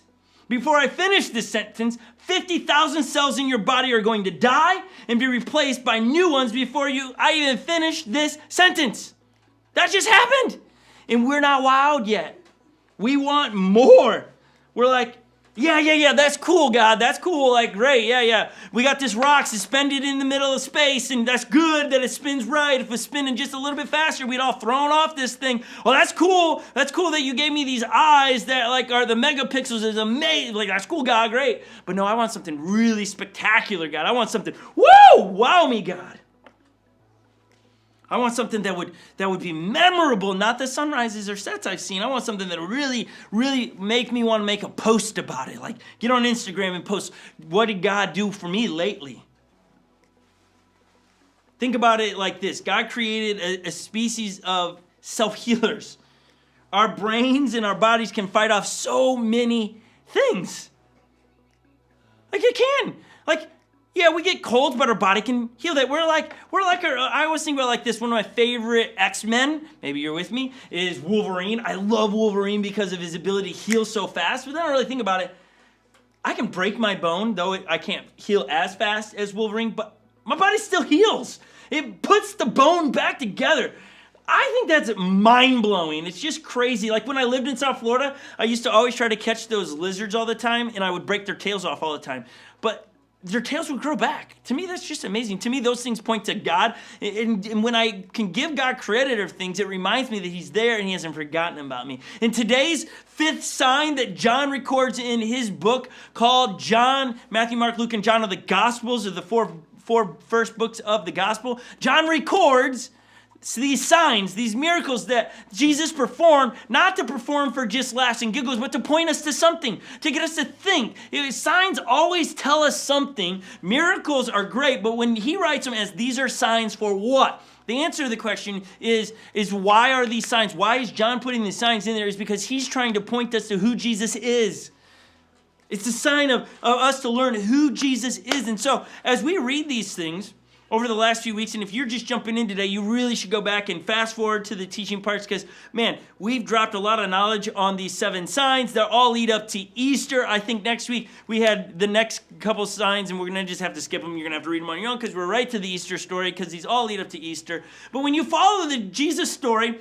Speaker 1: before I finish this sentence, 50,000 cells in your body are going to die and be replaced by new ones before I even finish this sentence. That just happened. And we're not wowed yet. We want more. We're like, yeah, that's cool, God. That's cool, like, great, yeah. We got this rock suspended in the middle of space, and that's good that it spins right. If it was spinning just a little bit faster, we'd all thrown off this thing. Well, that's cool. That's cool that you gave me these eyes that, like, are the megapixels. Is amazing. Like, that's cool, God, great. But no, I want something really spectacular, God. I want something, wow me, God. I want something that would be memorable, not the sunrises or sets I've seen. I want something that would really, really make me want to make a post about it. Like, get on Instagram and post, what did God do for me lately? Think about it like this. God created a species of self-healers. Our brains and our bodies can fight off so many things. Like, it can. Like, yeah, we get colds, but our body can heal that. I always think about like this. One of my favorite X-Men, maybe you're with me, is Wolverine. I love Wolverine because of his ability to heal so fast. But then I really think about it. I can break my bone, though I can't heal as fast as Wolverine, but my body still heals. It puts the bone back together. I think that's mind-blowing. It's just crazy. Like when I lived in South Florida, I used to always try to catch those lizards all the time, and I would break their tails off all the time. But their tails would grow back. To me, that's just amazing. To me, those things point to God. And when I can give God credit of things, it reminds me that he's there and he hasn't forgotten about me. And today's 5th sign that John records in his book called John, Matthew, Mark, Luke, and John are the Gospels, or the four first books of the Gospel. John records these signs, these miracles that Jesus performed, not to perform for just laughs and giggles, but to point us to something, to get us to think. Signs always tell us something. Miracles are great, but when he writes them as these are signs for what? The answer to the question is why are these signs? Why is John putting these signs in there? Is because he's trying to point us to who Jesus is. It's a sign of us to learn who Jesus is. And so as we read these things over the last few weeks, and if you're just jumping in today, you really should go back and fast forward to the teaching parts because, man, we've dropped a lot of knowledge on these 7 signs. They're all lead up to Easter. I think next week we had the next couple signs, and we're going to just have to skip them. You're going to have to read them on your own because we're right to the Easter story because these all lead up to Easter. But when you follow the Jesus story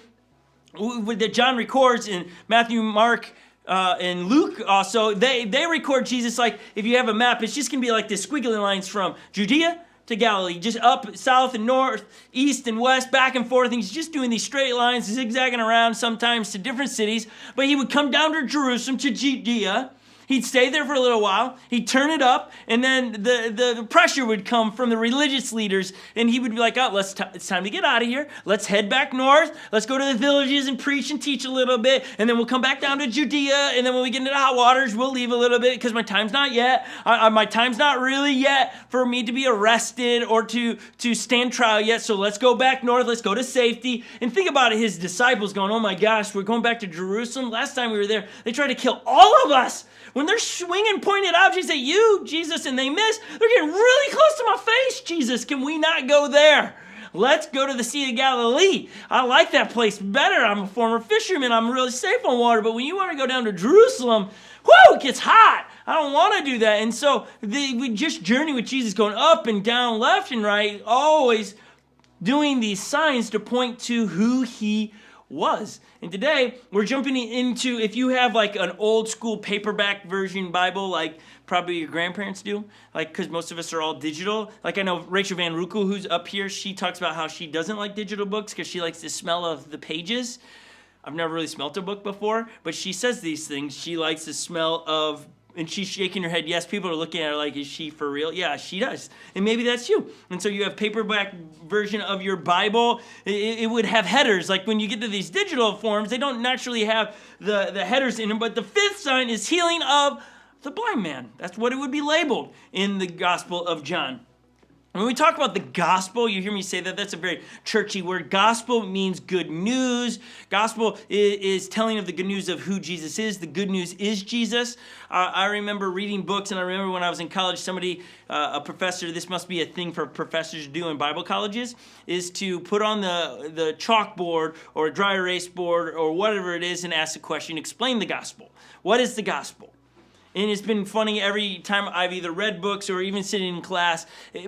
Speaker 1: that John records in Matthew, Mark, and Luke also, they record Jesus like, if you have a map, it's just going to be like this squiggly lines from Judea to Galilee, just up, south, and north, east, and west, back and forth. And he's just doing these straight lines, zigzagging around sometimes to different cities. But he would come down to Jerusalem, to Judea. He'd stay there for a little while, he'd turn it up, and then the pressure would come from the religious leaders, and he would be like, oh, it's time to get out of here. Let's head back north. Let's go to the villages and preach and teach a little bit, and then we'll come back down to Judea, and then when we get into the hot waters, we'll leave a little bit because my time's not yet. My time's not really yet for me to be arrested or to stand trial yet, so let's go back north. Let's go to safety. And think about it, his disciples going, oh my gosh, we're going back to Jerusalem. Last time we were there, they tried to kill all of us. When they're swinging pointed objects at you, Jesus, and they miss, they're getting really close to my face, Jesus. Can we not go there? Let's go to the Sea of Galilee. I like that place better. I'm a former fisherman. I'm really safe on water. But when you want to go down to Jerusalem, whoo, it gets hot. I don't want to do that. And so we just journey with Jesus going up and down, left and right, always doing these signs to point to who he was. And today, we're jumping into, if you have like an old school paperback version Bible, like probably your grandparents do, like because most of us are all digital. Like I know Rachel Van Rukel, who's up here, she talks about how she doesn't like digital books because she likes the smell of the pages. I've never really smelt a book before, but she says these things. She likes the smell of, and she's shaking her head. Yes, people are looking at her like, is she for real? Yeah, she does. And maybe that's you. And so you have paperback version of your Bible. It would have headers. Like when you get to these digital forms, they don't naturally have the headers in them. But the fifth sign is healing of the blind man. That's what it would be labeled in the Gospel of John. When we talk about the gospel, you hear me say that, that's a very churchy word. Gospel means good news. Gospel is telling of the good news of who Jesus is. The good news is Jesus. I remember reading books, and I remember when I was in college, somebody, a professor, this must be a thing for professors to do in Bible colleges, is to put on the chalkboard or a dry erase board or whatever it is and ask a question, explain the gospel. What is the gospel? And it's been funny every time I've either read books or even sitting in class,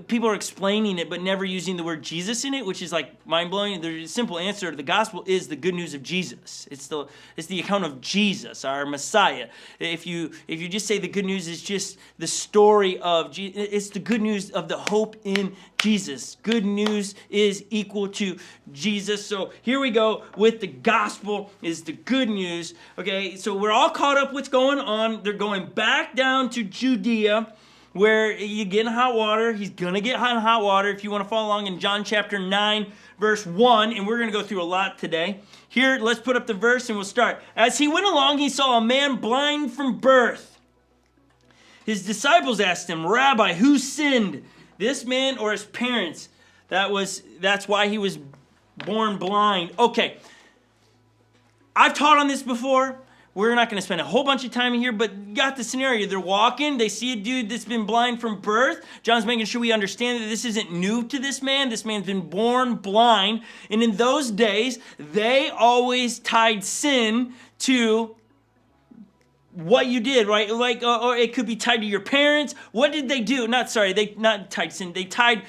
Speaker 1: people are explaining it but never using the word Jesus in it, which is like mind-blowing. The simple answer to the gospel is the good news of Jesus. It's the account of Jesus, our Messiah. If you just say the good news is just the story of Jesus, it's the good news of the hope in Jesus. Good news is equal to Jesus. So here we go with the gospel is the good news. Okay, so we're all caught up what's going on. They're going back down to Judea where you get in hot water. He's going to get in hot water. If you want to follow along in John chapter 9, verse 1, and we're going to go through a lot today. Here, let's put up the verse and we'll start. As he went along, he saw a man blind from birth. His disciples asked him, Rabbi, who sinned, this man or his parents? That's why he was born blind. Okay, I've taught on this before. We're not going to spend a whole bunch of time here, but you got the scenario. They're walking. They see a dude that's been blind from birth. John's making sure we understand that this isn't new to this man. This man's been born blind. And in those days, they always tied sin to what you did, right? Like, or it could be tied to your parents. What did they do? Not tied sin. They tied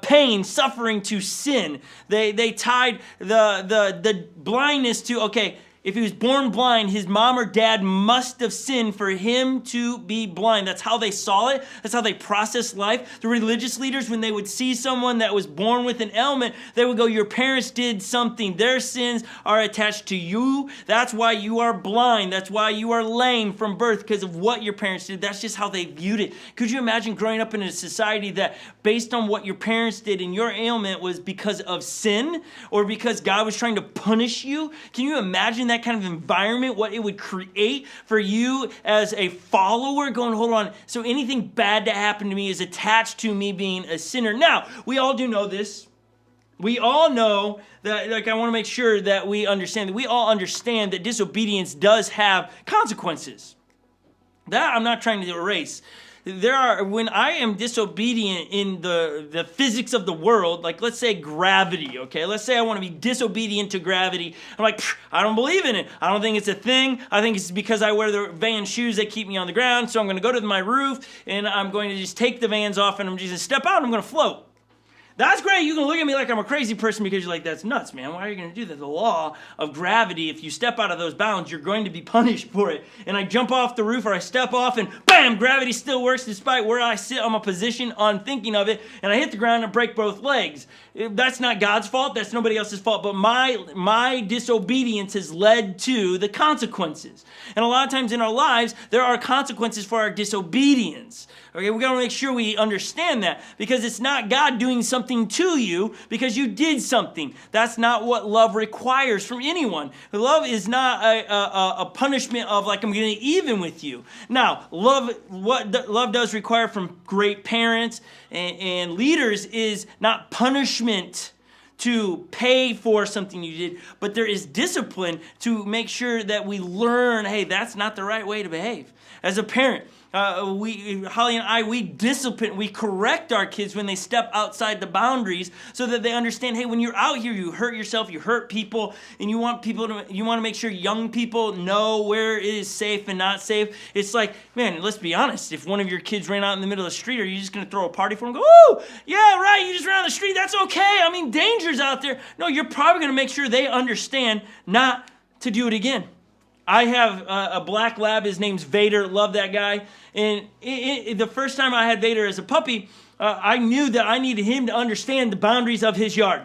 Speaker 1: pain, suffering to sin. They tied the blindness to, okay, if he was born blind, his mom or dad must have sinned for him to be blind. That's how they saw it. That's how they processed life. The religious leaders, when they would see someone that was born with an ailment, they would go, your parents did something. Their sins are attached to you. That's why you are blind. That's why you are lame from birth, because of what your parents did. That's just how they viewed it. Could you imagine growing up in a society that based on what your parents did and your ailment was because of sin or because God was trying to punish you? Can you imagine that kind of environment, what it would create for you as a follower going, hold on, so anything bad that happened to me is attached to me being a sinner. Now, we all do know this. We all know that, like, I want to make sure that we understand that we all understand that disobedience does have consequences. That I'm not trying to erase. When I am disobedient in the physics of the world, like let's say gravity, okay? Let's say I want to be disobedient to gravity. I'm like, I don't believe in it. I don't think it's a thing. I think it's because I wear the Van shoes that keep me on the ground. So I'm going to go to my roof and I'm going to just take the Vans off and I'm just going to step out and I'm going to float. That's great. You can look at me like I'm a crazy person because you're like, that's nuts, man. Why are you going to do that? The law of gravity, if you step out of those bounds, you're going to be punished for it. And I jump off the roof or I step off and bam, gravity still works despite where I sit on my position on thinking of it. And I hit the ground and break both legs. That's not God's fault. That's nobody else's fault. But my disobedience has led to the consequences. And a lot of times in our lives, there are consequences for our disobedience. Okay, we got to make sure we understand that, because it's not God doing something to you because you did something. That's not what love requires from anyone. Love is not a punishment of like, I'm going to even with you. Now, what love does require from great parents and leaders is not punishment to pay for something you did, but there is discipline to make sure that we learn, hey, that's not the right way to behave. As a parent, Holly and I, we discipline, we correct our kids when they step outside the boundaries so that they understand, hey, when you're out here, you hurt yourself, you hurt people, and you want to make sure young people know where it is safe and not safe. It's like, man, let's be honest. If one of your kids ran out in the middle of the street, are you just going to throw a party for them and go, oh, yeah, right, you just ran on the street, that's okay. I mean, danger's out there. No, you're probably going to make sure they understand not to do it again. I have a black lab. His name's Vader. Love that guy. And the first time I had Vader as a puppy, I knew that I needed him to understand the boundaries of his yard.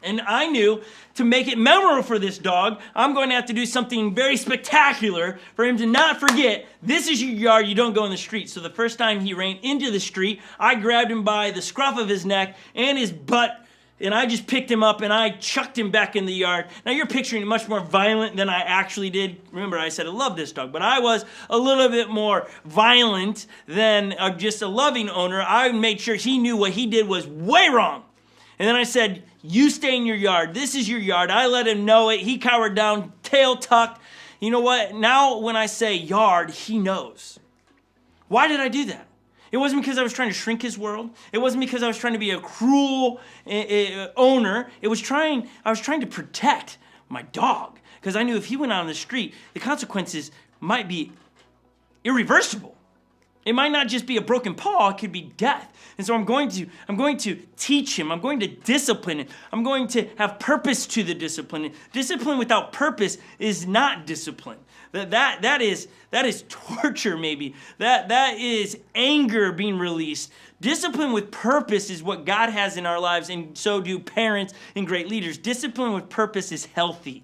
Speaker 1: And I knew to make it memorable for this dog, I'm going to have to do something very spectacular for him to not forget, this is your yard, you don't go in the street. So the first time he ran into the street, I grabbed him by the scruff of his neck and his butt, and I just picked him up and I chucked him back in the yard. Now you're picturing it much more violent than I actually did. Remember, I said I love this dog, but I was a little bit more violent than just a loving owner. I made sure he knew what he did was way wrong. And then I said, you stay in your yard. This is your yard. I let him know it. He cowered down, tail tucked. You know what? Now when I say yard, he knows. Why did I do that? It wasn't because I was trying to shrink his world. It wasn't because I was trying to be a cruel owner. I was trying to protect my dog, because I knew if he went out on the street, the consequences might be irreversible. It might not just be a broken paw, it could be death. And so I'm going to teach him. I'm going to discipline him. I'm going to have purpose to the discipline. Discipline without purpose is not discipline. That is torture, maybe. That is anger being released. Discipline with purpose is what God has in our lives, and so do parents and great leaders. Discipline with purpose is healthy.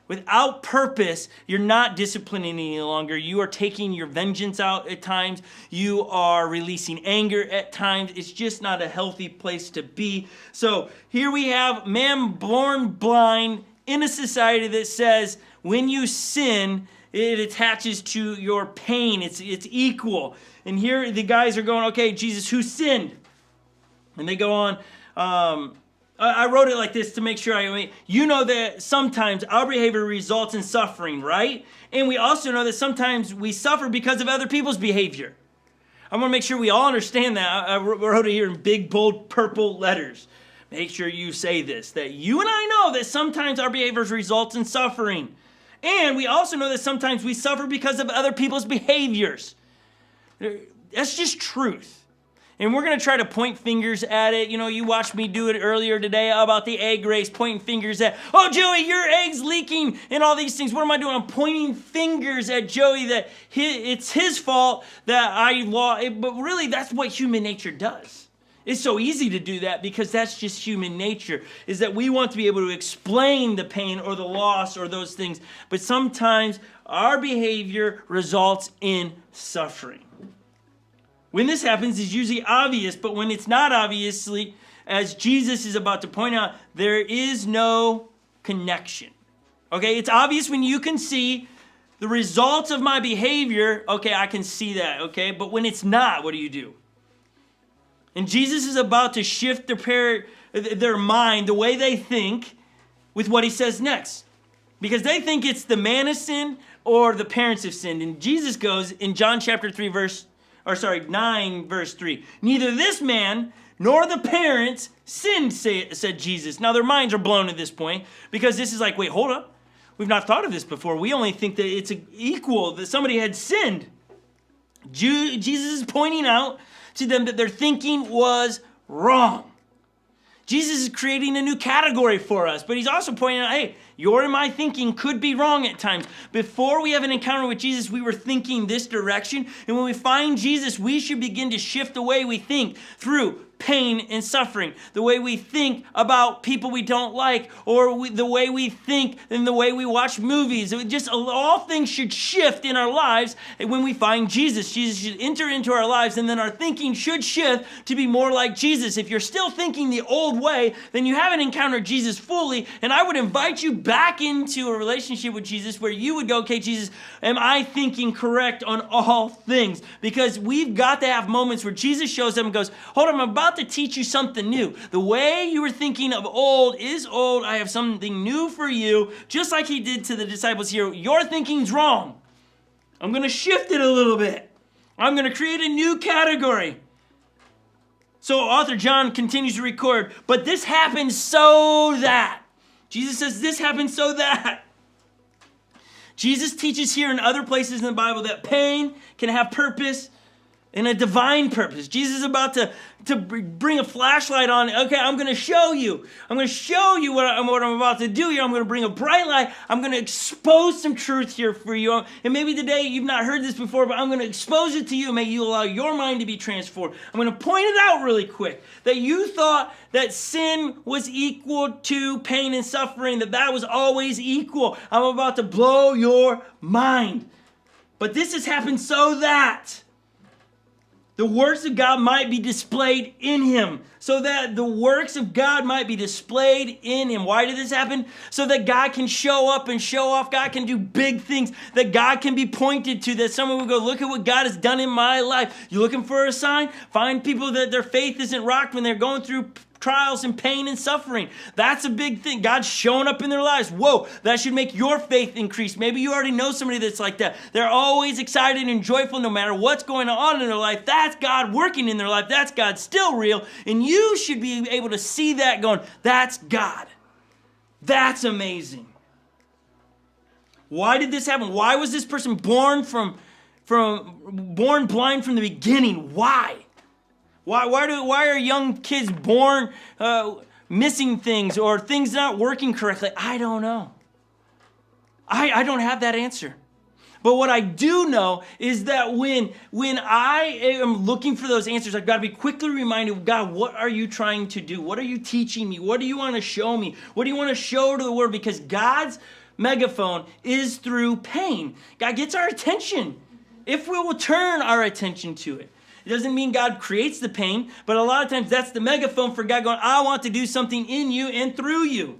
Speaker 1: Without purpose, you're not disciplining any longer. You are taking your vengeance out at times. You are releasing anger at times. It's just not a healthy place to be. So here we have man born blind in a society that says when you sin, it attaches to your pain. It's equal. And here the guys are going, okay, Jesus, who sinned? And they go on, I wrote it like this to make sure you know that sometimes our behavior results in suffering, right? And we also know that sometimes we suffer because of other people's behavior. I want to make sure we all understand that. I wrote it here in big, bold, purple letters. Make sure you say this, that you and I know that sometimes our behaviors result in suffering. And we also know that sometimes we suffer because of other people's behaviors. That's just truth. And we're going to try to point fingers at it. You know, you watched me do it earlier today about the egg race, pointing fingers at, oh, Joey, your egg's leaking and all these things. What am I doing? I'm pointing fingers at Joey that it's his fault that I lost. But really, that's what human nature does. It's so easy to do that because that's just human nature, is that we want to be able to explain the pain or the loss or those things. But sometimes our behavior results in suffering. When this happens, it's usually obvious, but when it's not obviously, as Jesus is about to point out, there is no connection. Okay, it's obvious when you can see the results of my behavior. Okay, I can see that, okay? But when it's not, what do? And Jesus is about to shift their mind, the way they think, with what he says next. Because they think it's the man has sinned or the parents have sinned. And Jesus goes in John chapter 9, verse 3. Neither this man nor the parents sinned, said Jesus. Now their minds are blown at this point because this is like, wait, hold up. We've not thought of this before. We only think that it's equal, that somebody had sinned. Jesus is pointing out to them that their thinking was wrong. Jesus is creating a new category for us, but he's also pointing out, hey, your and my thinking could be wrong at times. Before we have an encounter with Jesus, we were thinking this direction, and when we find Jesus, we should begin to shift the way we think through pain and suffering, the way we think about people we don't like, or the way we think and the way we watch movies. Just all things should shift in our lives when we find Jesus. Jesus should enter into our lives, and then our thinking should shift to be more like Jesus. If you're still thinking the old way, then you haven't encountered Jesus fully, and I would invite you back into a relationship with Jesus where you would go, okay, Jesus, am I thinking correct on all things? Because we've got to have moments where Jesus shows up and goes, hold on, I'm about to teach you something new. The way you were thinking of old is old. I have something new for you. Just like he did to the disciples here. Your thinking's wrong. I'm going to shift it a little bit. I'm going to create a new category. So author John continues to record, but this happened so that. Jesus says this happened so that. Jesus teaches here and other places in the Bible that pain can have purpose and a divine purpose. Jesus is about to bring a flashlight on. Okay, I'm going to show you. I'm going to show you what I'm about to do here. I'm going to bring a bright light. I'm going to expose some truth here for you. And maybe today you've not heard this before, but I'm going to expose it to you. May you allow your mind to be transformed. I'm going to point it out really quick. That you thought that sin was equal to pain and suffering, that was always equal. I'm about to blow your mind. But this has happened so that the works of God might be displayed in him. So that the works of God might be displayed in him. Why did this happen? So that God can show up and show off. God can do big things. That God can be pointed to. That someone will go, look at what God has done in my life. You looking for a sign? Find people that their faith isn't rocked when they're going through trials and pain and suffering. That's a big thing. God's showing up in their lives. Whoa, that should make your faith increase. Maybe you already know somebody that's like that. They're always excited and joyful no matter what's going on in their life. That's God working in their life. That's God still real. And you should be able to see that going, that's God. That's amazing. Why did this happen? Why was this person born born blind from the beginning? Why? Why are young kids born missing things or things not working correctly? I don't know. I don't have that answer. But what I do know is that when I am looking for those answers, I've got to be quickly reminded, God, what are you trying to do? What are you teaching me? What do you want to show me? What do you want to show to the world? Because God's megaphone is through pain. God gets our attention if we will turn our attention to it. It doesn't mean God creates the pain, but a lot of times that's the megaphone for God going, I want to do something in you and through you.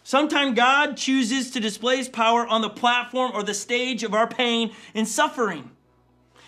Speaker 1: Sometimes God chooses to display his power on the platform or the stage of our pain and suffering.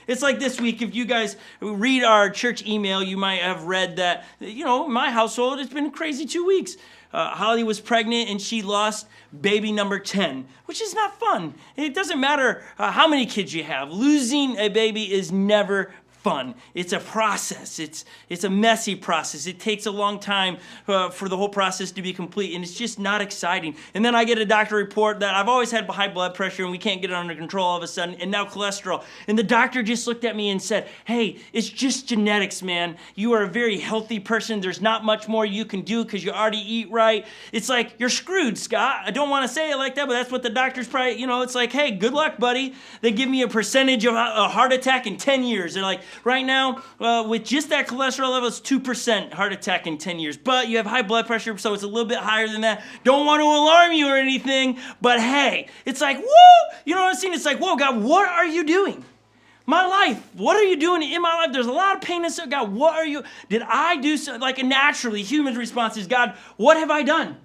Speaker 1: It's like this week, if you guys read our church email, you might have read that, in my household, it's been a crazy 2 weeks. Holly was pregnant and she lost baby number 10, which is not fun. It doesn't matter how many kids you have. Losing a baby is never fun. It's a process. It's a messy process. It takes a long time for the whole process to be complete, and it's just not exciting. And then I get a doctor report that I've always had high blood pressure and we can't get it under control all of a sudden, and now cholesterol. And the doctor just looked at me and said, hey, it's just genetics, man. You are a very healthy person. There's not much more you can do because you already eat right. It's like, you're screwed, Scott. I don't want to say it like that, but that's what the doctor's probably, it's like, hey, good luck, buddy. They give me a percentage of a heart attack in 10 years. They're like, right now, with just that cholesterol level, it's 2% heart attack in 10 years. But you have high blood pressure, so it's a little bit higher than that. Don't want to alarm you or anything, but hey, it's like, whoa! You know what I'm saying? It's like, whoa, God, what are you doing? My life, what are you doing in my life? There's a lot of pain and stuff. God, what are you? Did I do something? Like, naturally, human response is, God, what have I done?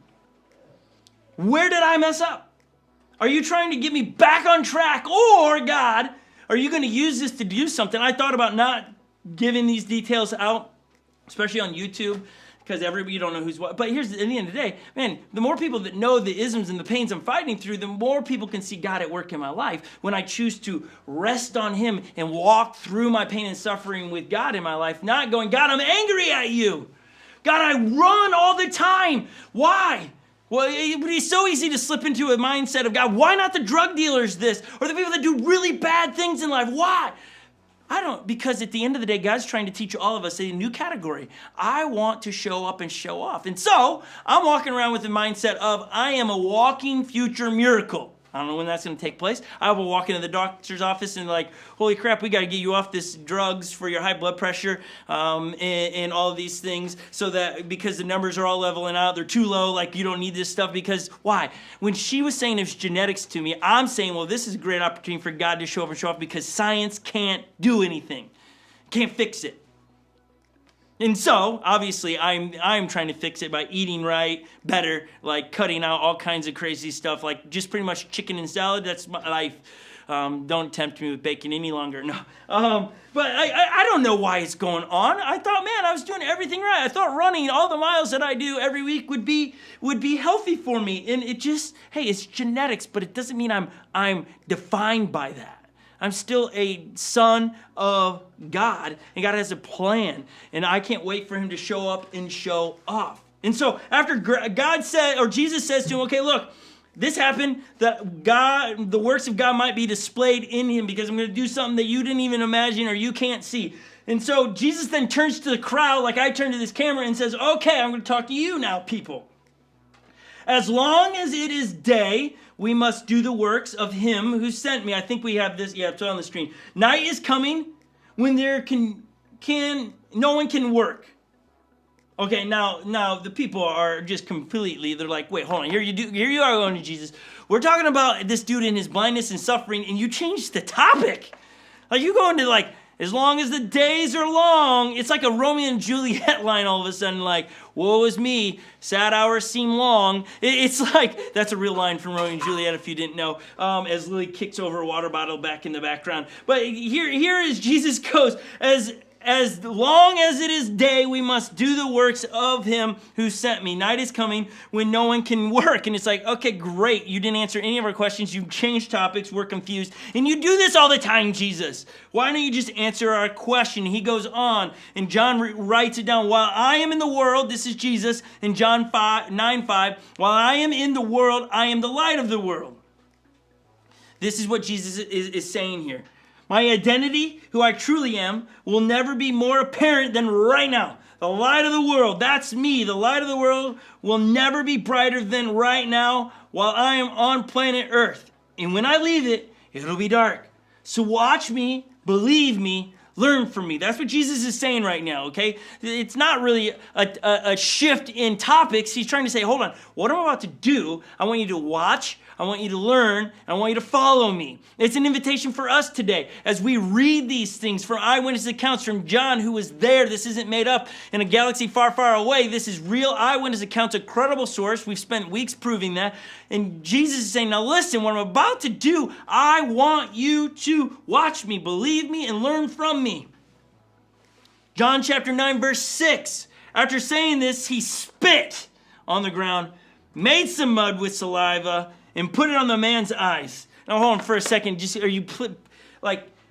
Speaker 1: Where did I mess up? Are you trying to get me back on track? Or, God, are you going to use this to do something? I thought about not giving these details out, especially on YouTube, because you don't know who's what. But here's, at the end of the day, man, the more people that know the isms and the pains I'm fighting through, the more people can see God at work in my life when I choose to rest on him and walk through my pain and suffering with God in my life, not going, God, I'm angry at you. God, I run all the time. Why? Well, it would be so easy to slip into a mindset of, God, why not the drug dealers this? Or the people that do really bad things in life? Why? I don't, because at the end of the day, God's trying to teach all of us a new category. I want to show up and show off. And so I'm walking around with the mindset of I am a walking future miracle. I don't know when that's going to take place. I will walk into the doctor's office and like, holy crap, we got to get you off this drugs for your high blood pressure and all of these things so that because the numbers are all leveling out, they're too low, like you don't need this stuff because why? When she was saying it's genetics to me, I'm saying, well, this is a great opportunity for God to show up and show off because science can't do anything. Can't fix it. And so, obviously, I'm trying to fix it by eating right, better, like cutting out all kinds of crazy stuff, like just pretty much chicken and salad. That's my life. Don't tempt me with bacon any longer. No. But I don't know why it's going on. I thought, man, I was doing everything right. I thought running all the miles that I do every week would be healthy for me. And it just, hey, it's genetics, but it doesn't mean I'm defined by that. I'm still a son of God, and God has a plan, and I can't wait for him to show up and show off. And so after God said, or Jesus says to him, okay, look, this happened, that God, the works of God might be displayed in him because I'm going to do something that you didn't even imagine or you can't see. And so Jesus then turns to the crowd like I turn to this camera and says, okay, I'm going to talk to you now, people. As long as it is day, we must do the works of him who sent me. I think we have this. Yeah, it's on the screen. Night is coming when there no one can work. Okay, now the people are just completely, they're like, wait, hold on. Here you are going to Jesus. We're talking about this dude and his blindness and suffering, and you changed the topic. Like you go into like, as long as the days are long, it's like a Romeo and Juliet line all of a sudden, like, woe is me, sad hours seem long. It's like, that's a real line from Romeo and Juliet if you didn't know, as Lily kicks over a water bottle back in the background. But here is Jesus goes, as long as it is day, we must do the works of him who sent me. Night is coming when no one can work. And it's like, okay, great. You didn't answer any of our questions. You changed topics. We're confused. And you do this all the time, Jesus. Why don't you just answer our question? He goes on, and John writes it down. While I am in the world, this is Jesus in John 9:5. While I am in the world, I am the light of the world. This is what Jesus is saying here. My identity, who I truly am, will never be more apparent than right now. The light of the world, that's me. The light of the world will never be brighter than right now while I am on planet Earth. And when I leave it, it'll be dark. So watch me, believe me, learn from me. That's what Jesus is saying right now, okay? It's not really a shift in topics. He's trying to say, hold on, what I'm about to do, I want you to watch, I want you to learn, and I want you to follow me. It's an invitation for us today as we read these things from eyewitness accounts from John, who was there. This isn't made up in a galaxy far, far away. This is real eyewitness accounts, a credible source. We've spent weeks proving that. And Jesus is saying, now listen, what I'm about to do, I want you to watch me, believe me, and learn from me. John chapter 9, verse 6. After saying this, he spit on the ground, made some mud with saliva, and put it on the man's eyes. Now hold on for a second.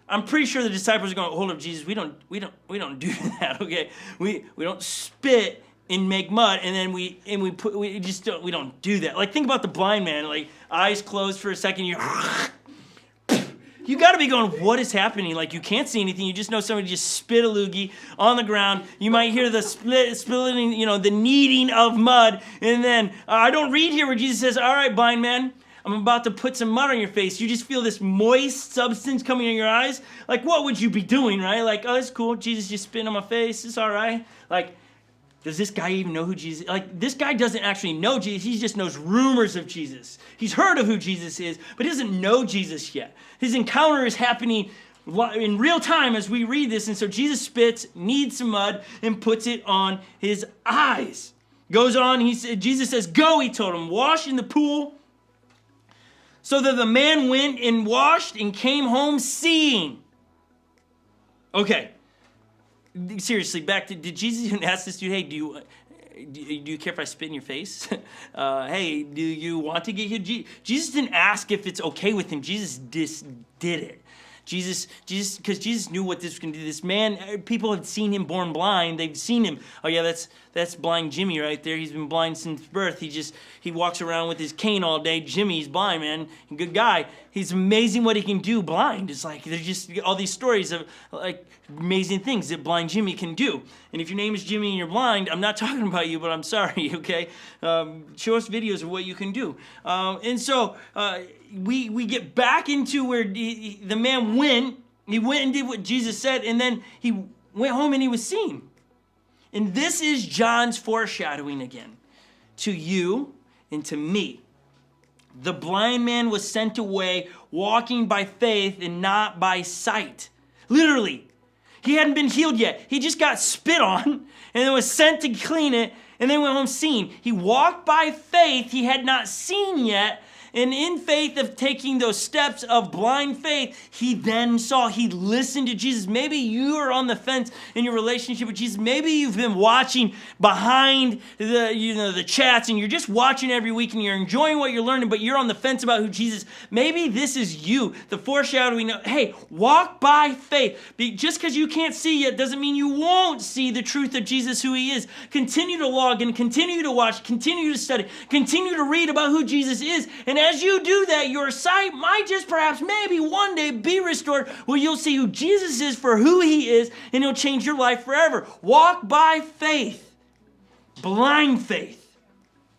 Speaker 1: I'm pretty sure the disciples are going, hold up, Jesus, we don't do that, okay? We don't spit and make mud, and then we don't do that. Like think about the blind man, like eyes closed for a second, you got to be going, what is happening? Like you can't see anything. You just know somebody just spit a loogie on the ground. You might hear the splitting, the kneading of mud. And then I don't read here where Jesus says, all right, blind man, I'm about to put some mud on your face. You just feel this moist substance coming in your eyes. Like what would you be doing, right? Like, oh, that's cool. Jesus just spit on my face. It's all right. Like, does this guy even know who Jesus is? Like, this guy doesn't actually know Jesus. He just knows rumors of Jesus. He's heard of who Jesus is, but he doesn't know Jesus yet. His encounter is happening in real time as we read this. And so Jesus spits, kneads some mud, and puts it on his eyes. Goes on, Jesus says, go, he told him, wash in the pool. So that the man went and washed and came home seeing. Okay. Seriously, did Jesus even ask this dude, hey, do you care if I spit in your face? Hey, do you want to get healed? Jesus didn't ask if it's okay with him. Jesus just did it. Because Jesus knew what this was going to do. This man, people had seen him born blind. They've seen him. Oh yeah, that's That's blind Jimmy right there. He's been blind since birth. He walks around with his cane all day. Jimmy's blind, man. Good guy. He's amazing what he can do blind. It's like there's just all these stories of like amazing things that blind Jimmy can do. And if your name is Jimmy and you're blind, I'm not talking about you, but I'm sorry, okay? Show us videos of what you can do. And so we get back into where the man went. He went and did what Jesus said, and then he went home and he was seen. And this is John's foreshadowing again to you and to me. The blind man was sent away walking by faith and not by sight. Literally. He hadn't been healed yet. He just got spit on and then was sent to clean it and then went home seeing. He walked by faith he had not seen yet. And in faith of taking those steps of blind faith, he then saw, he listened to Jesus. Maybe you are on the fence in your relationship with Jesus. Maybe you've been watching behind the chats and you're just watching every week and you're enjoying what you're learning, but you're on the fence about who Jesus is. Maybe this is you, the foreshadowing of, hey, walk by faith. Just because you can't see yet doesn't mean you won't see the truth of Jesus, who he is. Continue to log in, continue to watch, continue to study, continue to read about who Jesus is. And as you do that, your sight might just perhaps maybe one day be restored where you'll see who Jesus is for who he is, and he'll change your life forever. Walk by faith. Blind faith.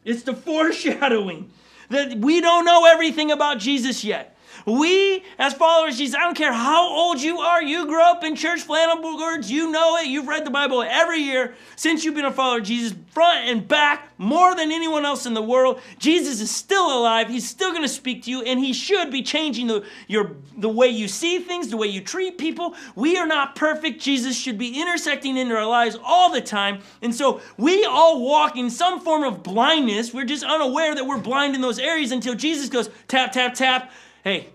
Speaker 1: It's the foreshadowing that we don't know everything about Jesus yet. We, as followers of Jesus, I don't care how old you are, you grew up in church, flannel words, you know it, you've read the Bible every year since you've been a follower of Jesus, front and back, more than anyone else in the world. Jesus is still alive, he's still going to speak to you, and he should be changing the way you see things, the way you treat people. We are not perfect. Jesus should be intersecting into our lives all the time, and so we all walk in some form of blindness. We're just unaware that we're blind in those areas until Jesus goes, tap, tap, tap. Hey,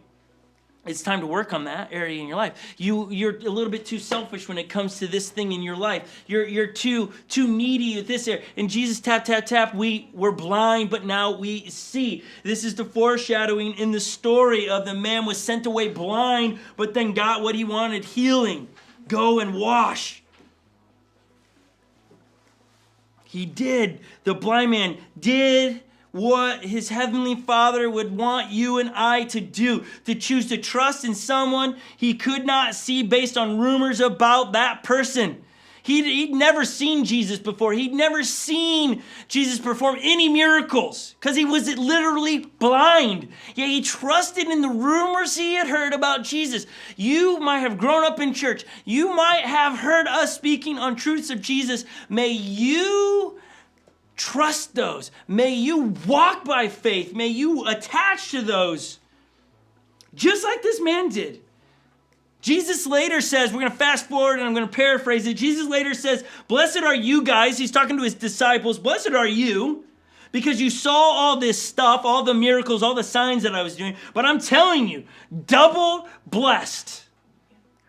Speaker 1: it's time to work on that area in your life. You're a little bit too selfish when it comes to this thing in your life. You're too needy with this area. And Jesus, tap, tap, tap, we're blind, but now we see. This is the foreshadowing in the story of the man was sent away blind, but then got what he wanted, healing. Go and wash. He did. The blind man did what his heavenly Father would want you and I to do, to choose to trust in someone he could not see based on rumors about that person. He'd never seen Jesus before. He'd never seen Jesus perform any miracles because he was literally blind. Yet he trusted in the rumors he had heard about Jesus. You might have grown up in church. You might have heard us speaking on truths of Jesus. May you trust those. May you walk by faith. May you attach to those. Just like this man did. Jesus later says, we're going to fast forward and I'm going to paraphrase it. Jesus later says, blessed are you guys. He's talking to his disciples. Blessed are you because you saw all this stuff, all the miracles, all the signs that I was doing. But I'm telling you, double blessed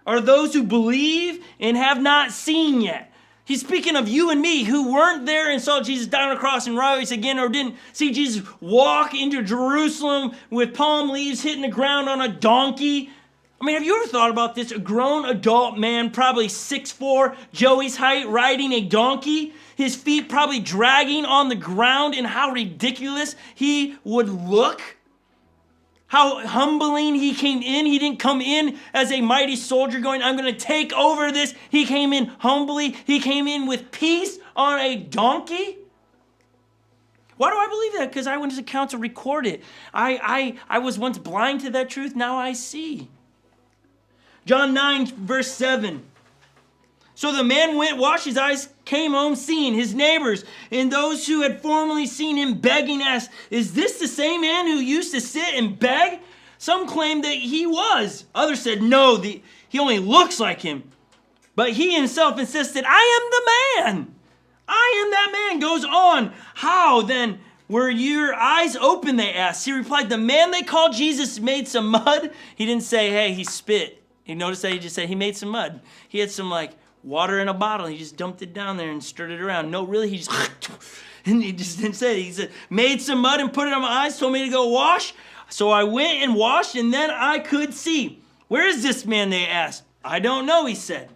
Speaker 1: are those who believe and have not seen yet. He's speaking of you and me who weren't there and saw Jesus die on a cross and rise again, or didn't see Jesus walk into Jerusalem with palm leaves hitting the ground on a donkey. I mean, have you ever thought about this? A grown adult man, probably 6'4", Joey's height, riding a donkey, his feet probably dragging on the ground, and how ridiculous he would look. How humbling he came in. He didn't come in as a mighty soldier going, I'm going to take over this. He came in humbly. He came in with peace on a donkey. Why do I believe that? Because eyewitness accounts are recorded. I was once blind to that truth. Now I see. John 9, verse 7. So the man went, washed his eyes, came home seeing. His neighbors and those who had formerly seen him begging asked, is this the same man who used to sit and beg? Some claimed that he was. Others said, no, he only looks like him. But he himself insisted, I am the man. I am that man. Goes on. How then were your eyes open, they asked. He replied, the man they called Jesus made some mud. He didn't say, hey, he spit. You notice that he just said he made some mud. He had some water in a bottle. He just dumped it down there and stirred it around. No, really, he just, and he just didn't say it. He said, made some mud and put it on my eyes, told me to go wash. So I went and washed, and then I could see. Where is this man, they asked. I don't know, he said.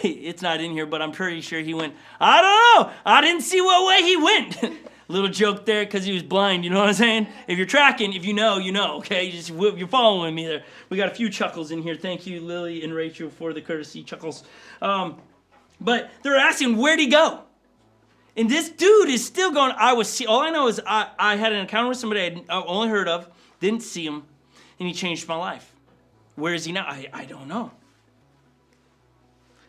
Speaker 1: It's not in here, but I'm pretty sure he went, I don't know. I didn't see what way he went. Little joke there because he was blind, you know what I'm saying? If you're tracking, if you know, okay? You're following me there. We got a few chuckles in here. Thank you, Lily and Rachel, for the courtesy chuckles. But they're asking, where'd he go? And this dude is still going, all I know is I had an encounter with somebody I only heard of, didn't see him, and he changed my life. Where is he now? I don't know.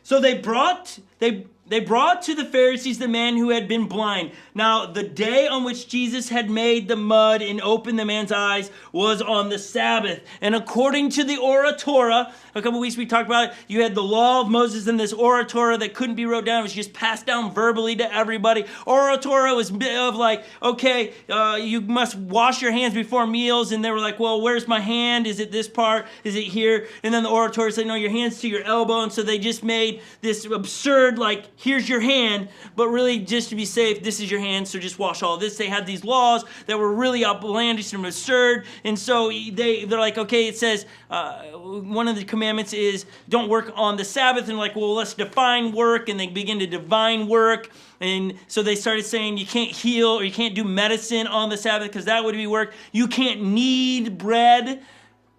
Speaker 1: So they brought to the Pharisees the man who had been blind. Now, the day on which Jesus had made the mud and opened the man's eyes was on the Sabbath. And according to the Oratora, a couple weeks we talked about it, you had the law of Moses and this Oratora that couldn't be wrote down. It was just passed down verbally to everybody. Oratora was of like, okay, you must wash your hands before meals. And they were like, well, where's my hand? Is it this part? Is it here? And then the Oratora said, no, your hand's to your elbow. And so they just made this absurd, like, here's your hand, but really just to be safe, this is your hand, so just wash all this. They had these laws that were really outlandish and absurd, and so they're like, okay, it says one of the commandments is don't work on the Sabbath, and like, well, let's define work, and they begin to define work, and so they started saying you can't heal or you can't do medicine on the Sabbath because that would be work. You can't knead bread.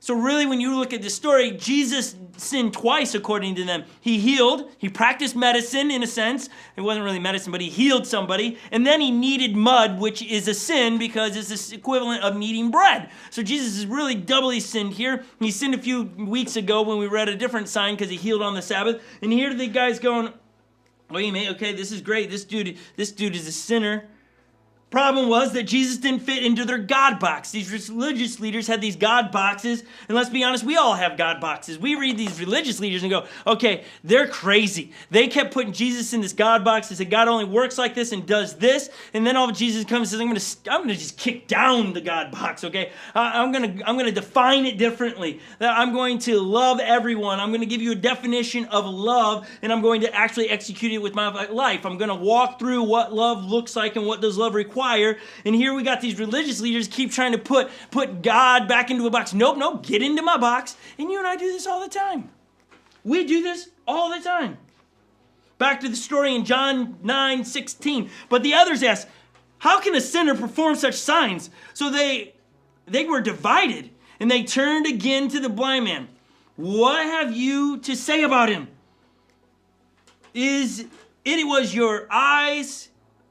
Speaker 1: So really, when you look at this story, Jesus sinned twice according to them. He healed, he practiced medicine in a sense. It wasn't really medicine, but he healed somebody. And then he kneaded mud, which is a sin because it's the equivalent of kneading bread. So Jesus is really doubly sinned here. He sinned a few weeks ago when we read a different sign because he healed on the Sabbath. And here the guy's going, wait a minute, okay, this is great. This dude is a sinner. Problem was that Jesus didn't fit into their God box. These religious leaders had these God boxes, and let's be honest, we all have God boxes. We read these religious leaders and go, okay, they're crazy. They kept putting Jesus in this God box and said, God only works like this and does this, and then all of Jesus comes and says, I'm gonna just kick down the God box, okay? I'm gonna define it differently. I'm going to love everyone. I'm gonna give you a definition of love, and I'm going to actually execute it with my life. I'm gonna walk through what love looks like and what does love require. And here we got these religious leaders keep trying to put God back into a box. Nope, get into my box. And you and I do this all the time. We do this all the time. Back to the story in John 9:16. But the others asked, how can a sinner perform such signs? So they were divided, and they turned again to the blind man. What have you to say about him? It was your eyes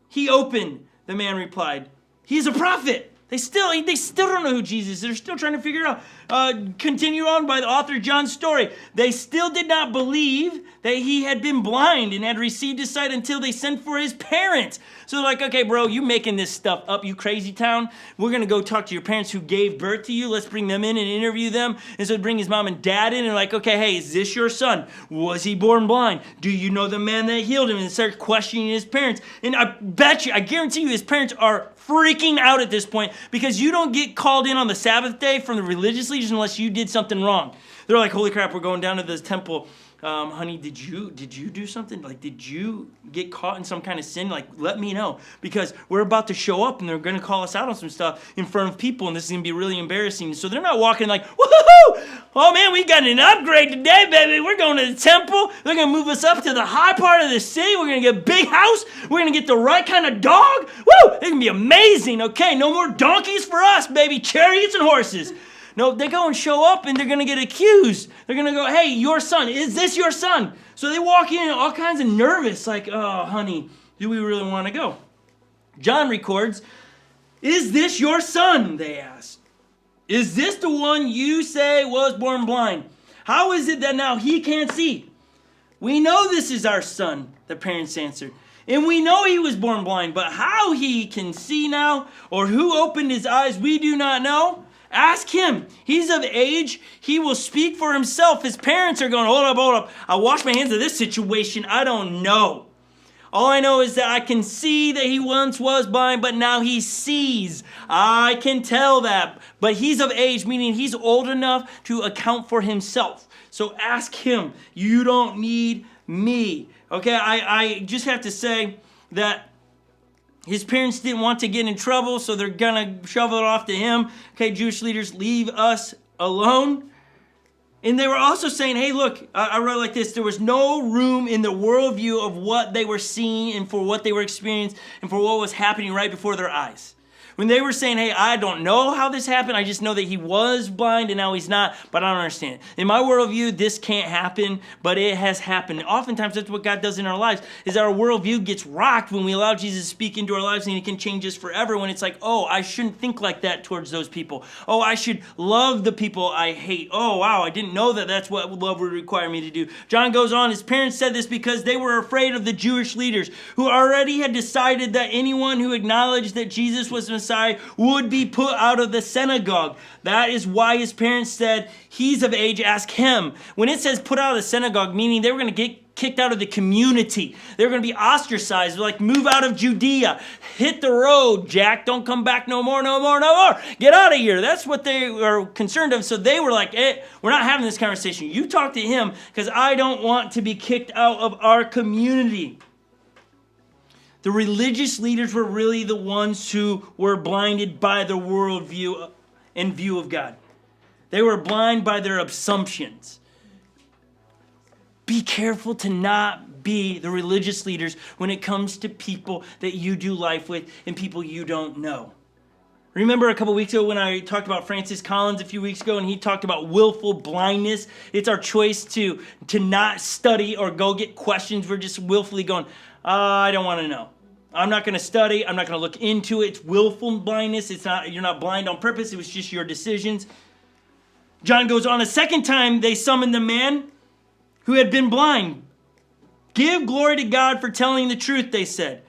Speaker 1: he opened. The man replied, he's a prophet. They still don't know who Jesus is. They're still trying to figure it out. Continue on by the author John's story. They still did not believe that he had been blind and had received his sight until they sent for his parents. So they're like, okay, bro, you making this stuff up, you crazy town. We're going to go talk to your parents who gave birth to you. Let's bring them in and interview them. And so they bring his mom and dad in and like, okay, hey, is this your son? Was he born blind? Do you know the man that healed him? And start questioning his parents. And I guarantee you his parents are freaking out at this point because you don't get called in on the Sabbath day from the religious leaders unless you did something wrong. They're like, holy crap, we're going down to this temple. Honey, did you do something? Like, did you get caught in some kind of sin? Like, let me know because we're about to show up and they're going to call us out on some stuff in front of people and this is going to be really embarrassing. So they're not walking like, woohoo! Oh man, we got an upgrade today, baby. We're going to the temple. They're going to move us up to the high part of the city. We're going to get a big house. We're going to get the right kind of dog. Woo! It's going to be amazing. Okay, no more donkeys for us, baby. Chariots and horses. No, they go and show up and they're going to get accused. They're going to go, hey, your son, is this your son? So they walk in all kinds of nervous, like, oh, honey, do we really want to go? John records, is this your son, they asked. Is this the one you say was born blind? How is it that now he can't see? We know this is our son, the parents answered. And we know he was born blind, but how he can see now or who opened his eyes, we do not know. Ask him. He's of age. He will speak for himself. His parents are going, hold up. I wash my hands of this situation. I don't know. All I know is that I can see that he once was blind, but now he sees. I can tell that. But he's of age, meaning he's old enough to account for himself. So ask him. You don't need me. Okay, I just have to say that his parents didn't want to get in trouble, so they're going to shovel it off to him. Okay, Jewish leaders, leave us alone. And they were also saying, hey, look, I wrote like this. There was no room in the worldview of what they were seeing and for what they were experiencing and for what was happening right before their eyes. When they were saying, hey, I don't know how this happened. I just know that he was blind and now he's not, but I don't understand. In my worldview, this can't happen, but it has happened. Oftentimes, that's what God does in our lives, is our worldview gets rocked when we allow Jesus to speak into our lives, and he can change us forever when it's like, oh, I shouldn't think like that towards those people. Oh, I should love the people I hate. Oh, wow, I didn't know that that's what love would require me to do. John goes on, his parents said this because they were afraid of the Jewish leaders who already had decided that anyone who acknowledged that Jesus was Messiah would be put out of the synagogue. That is why his parents said, he's of age, ask him. When it says put out of the synagogue, meaning they were going to get kicked out of the community. They were going to be ostracized, like move out of Judea. Hit the road, Jack. Don't come back no more, no more, no more. Get out of here. That's what they were concerned of. So they were like, hey, we're not having this conversation. You talk to him because I don't want to be kicked out of our community. The religious leaders were really the ones who were blinded by the worldview and view of God. They were blind by their assumptions. Be careful to not be the religious leaders when it comes to people that you do life with and people you don't know. Remember a couple weeks ago when I talked about Francis Collins a few weeks ago and he talked about willful blindness? It's our choice to not study or go get questions. We're just willfully going, I don't want to know. I'm not going to study. I'm not going to look into it. It's willful blindness. You're not blind on purpose. It was just your decisions. John goes on a second time. They summoned the man who had been blind. Give glory to God for telling the truth, they said.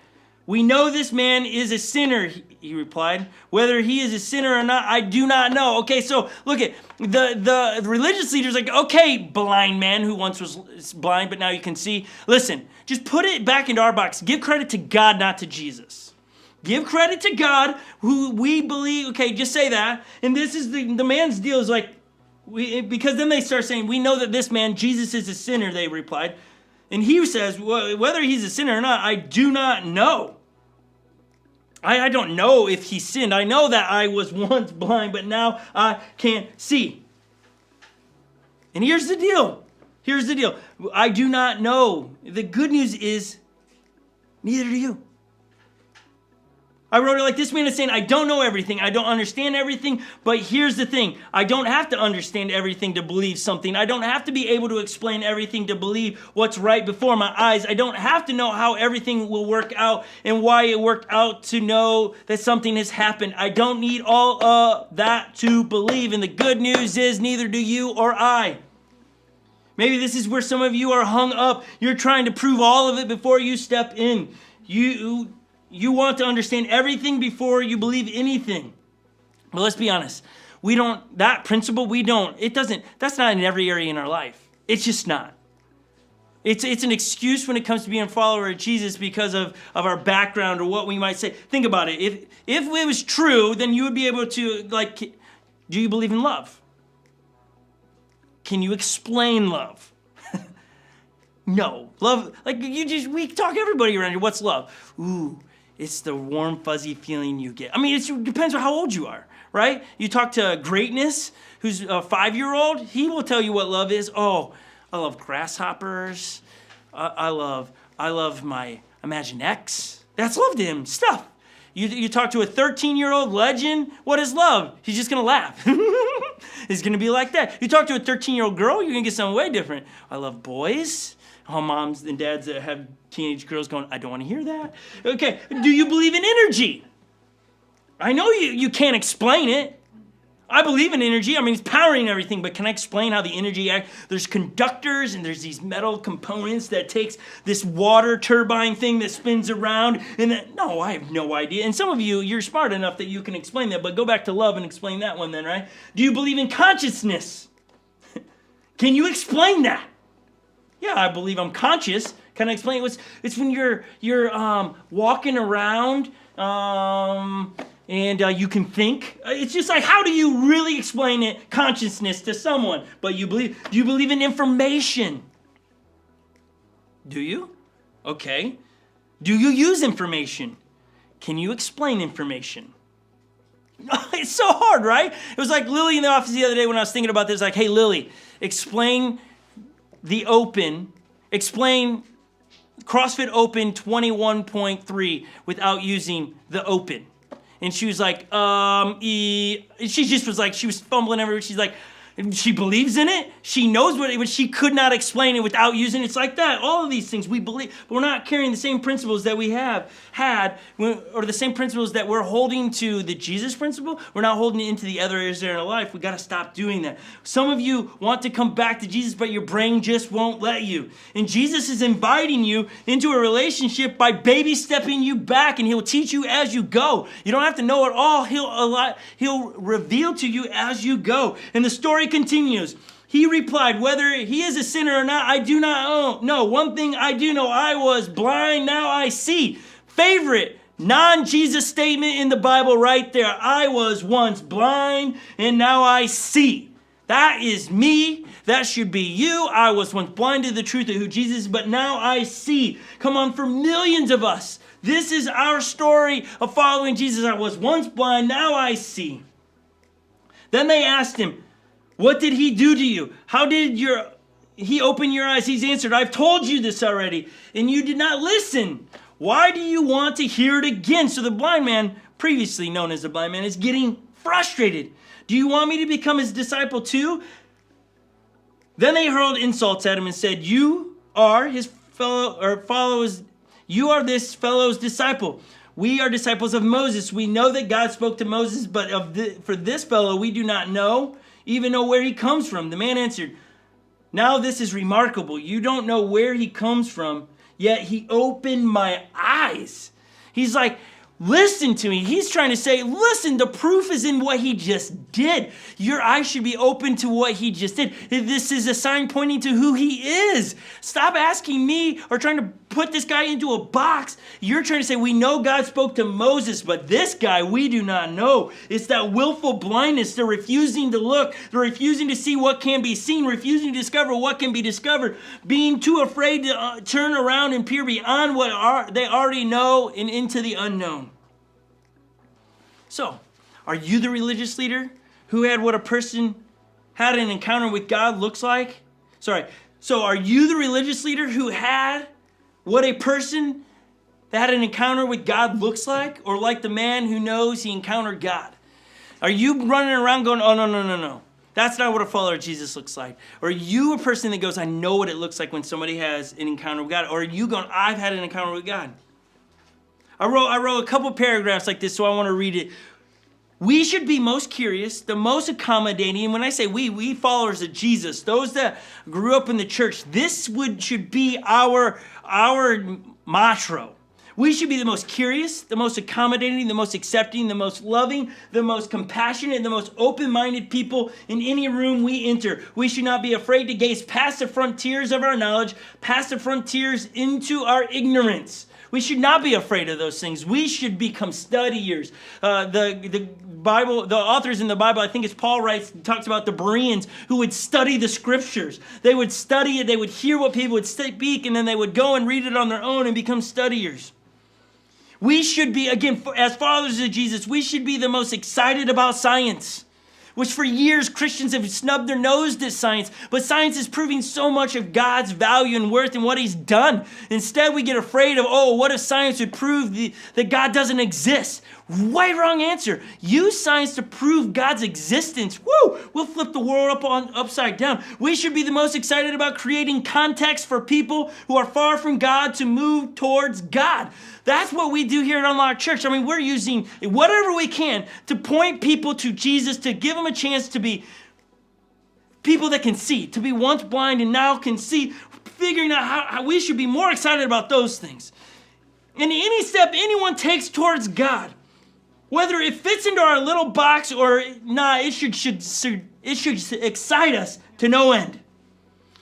Speaker 1: We know this man is a sinner, he replied. Whether he is a sinner or not, I do not know. Okay, so look at the religious leaders like, okay, blind man who once was blind, but now you can see. Listen, just put it back into our box. Give credit to God, not to Jesus. Give credit to God, who we believe, okay, just say that. And this is the man's deal is like, because then they start saying, we know that this man, Jesus, is a sinner, they replied. And he says, well, whether he's a sinner or not, I do not know. I don't know if he sinned. I know that I was once blind, but now I can't see. And here's the deal. Here's the deal. I do not know. The good news is, neither do you. I wrote it like this man is saying, I don't know everything. I don't understand everything. But here's the thing. I don't have to understand everything to believe something. I don't have to be able to explain everything to believe what's right before my eyes. I don't have to know how everything will work out and why it worked out to know that something has happened. I don't need all of that to believe. And the good news is neither do you or I. Maybe this is where some of you are hung up. You're trying to prove all of it before you step in. You want to understand everything before you believe anything. But let's be honest. That principle, that's not in every area in our life. It's just not. It's an excuse when it comes to being a follower of Jesus because of our background or what we might say. Think about it. If it was true, then you would be able to, do you believe in love? Can you explain love? No. Love, we talk everybody around here. What's love? Ooh. It's the warm, fuzzy feeling you get. I mean, it depends on how old you are, right? You talk to Greatness, who's a 5-year-old, he will tell you what love is. Oh, I love grasshoppers. I love my Imaginext. That's love to him. Stuff. You talk to a 13-year-old legend, what is love? He's just going to laugh. He's going to be like that. You talk to a 13-year-old girl, you're going to get something way different. I love boys. All moms and dads that have teenage girls going, I don't want to hear that. Okay, do you believe in energy? I know you can't explain it. I believe in energy. I mean, it's powering everything, but can I explain how the energy acts? There's conductors and there's these metal components that takes this water turbine thing that spins around. No, I have no idea. And some of you're smart enough that you can explain that, but go back to love and explain that one then, right? Do you believe in consciousness? Can you explain that? Yeah, I believe I'm conscious. Can I explain it? It's when you're walking around and you can think. It's just like, how do you really explain it, consciousness to someone? But do you believe in information? Do you? Okay. Do you use information? Can you explain information? It's so hard, right? It was like Lily in the office the other day when I was thinking about this, like, hey, Lily, explain CrossFit Open 21.3 without using the open. And she was like, she just was like, she was fumbling everywhere. She's like, she believes in it. She knows what it was. She could not explain it without using it. It's like that. All of these things we believe, but we're not carrying the same principles that we have had, or the same principles that we're holding to the Jesus principle. We're not holding it into the other areas in our life. We got to stop doing that. Some of you want to come back to Jesus, but your brain just won't let you. And Jesus is inviting you into a relationship by baby stepping you back, and he'll teach you as you go. You don't have to know it all. He'll reveal to you as you go. And the story continues. He replied, whether he is a sinner or not, I do not know. One thing I do know, I was blind, now I see. Favorite non-Jesus statement in the Bible right there. I was once blind and now I see. That is me. That should be you. I was once blind to the truth of who Jesus is, but now I see. Come on, for millions of us, this is our story of following Jesus. I was once blind, now I see. Then they asked him, what did he do to you? How did he open your eyes? He's answered, I've told you this already, and you did not listen. Why do you want to hear it again? So the blind man, previously known as the blind man, is getting frustrated. Do you want me to become his disciple too? Then they hurled insults at him and said, you are his followers. You are this fellow's disciple. We are disciples of Moses. We know that God spoke to Moses, but for this fellow, we do not even know where he comes from. The man answered, now this is remarkable. You don't know where he comes from, yet he opened my eyes. He's like, listen to me. He's trying to say, listen, the proof is in what he just did. Your eyes should be open to what he just did. This is a sign pointing to who he is. Stop asking me or trying to put this guy into a box. You're trying to say, we know God spoke to Moses, but this guy we do not know. It's that willful blindness. They're refusing to look. They're refusing to see what can be seen, refusing to discover what can be discovered, being too afraid to turn around and peer beyond what they already know and into the unknown. So, are you the religious leader who had what a person had an encounter with God looks like? So are you the religious leader who had what a person that had an encounter with God looks like? Or like the man who knows he encountered God? Are you running around going, oh, no. That's not what a follower of Jesus looks like. Or are you a person that goes, I know what it looks like when somebody has an encounter with God? Or are you going, I've had an encounter with God? I wrote a couple paragraphs like this, so I want to read it. We should be most curious, the most accommodating. And when I say we followers of Jesus, those that grew up in the church, this should be our motto. We should be the most curious, the most accommodating, the most accepting, the most loving, the most compassionate, the most open-minded people in any room we enter. We should not be afraid to gaze past the frontiers of our knowledge, past the frontiers into our ignorance. We should not be afraid of those things. We should become studiers. The Bible, the authors in the Bible, I think it's Paul talks about the Bereans who would study the scriptures. They would study it. They would hear what people would speak, and then they would go and read it on their own and become studiers. We should be, again, as followers of Jesus, we should be the most excited about science, which for years Christians have snubbed their nose to science, but science is proving so much of God's value and worth and what he's done. Instead, we get afraid of, what if science would prove that God doesn't exist? Way wrong answer. Use science to prove God's existence. Woo! We'll flip the world upside down. We should be the most excited about creating context for people who are far from God to move towards God. That's what we do here at Unlock Church. I mean, we're using whatever we can to point people to Jesus, to give them a chance to be people that can see, to be once blind and now can see, figuring out how we should be more excited about those things. And any step anyone takes towards God, whether it fits into our little box or not, it should excite us to no end.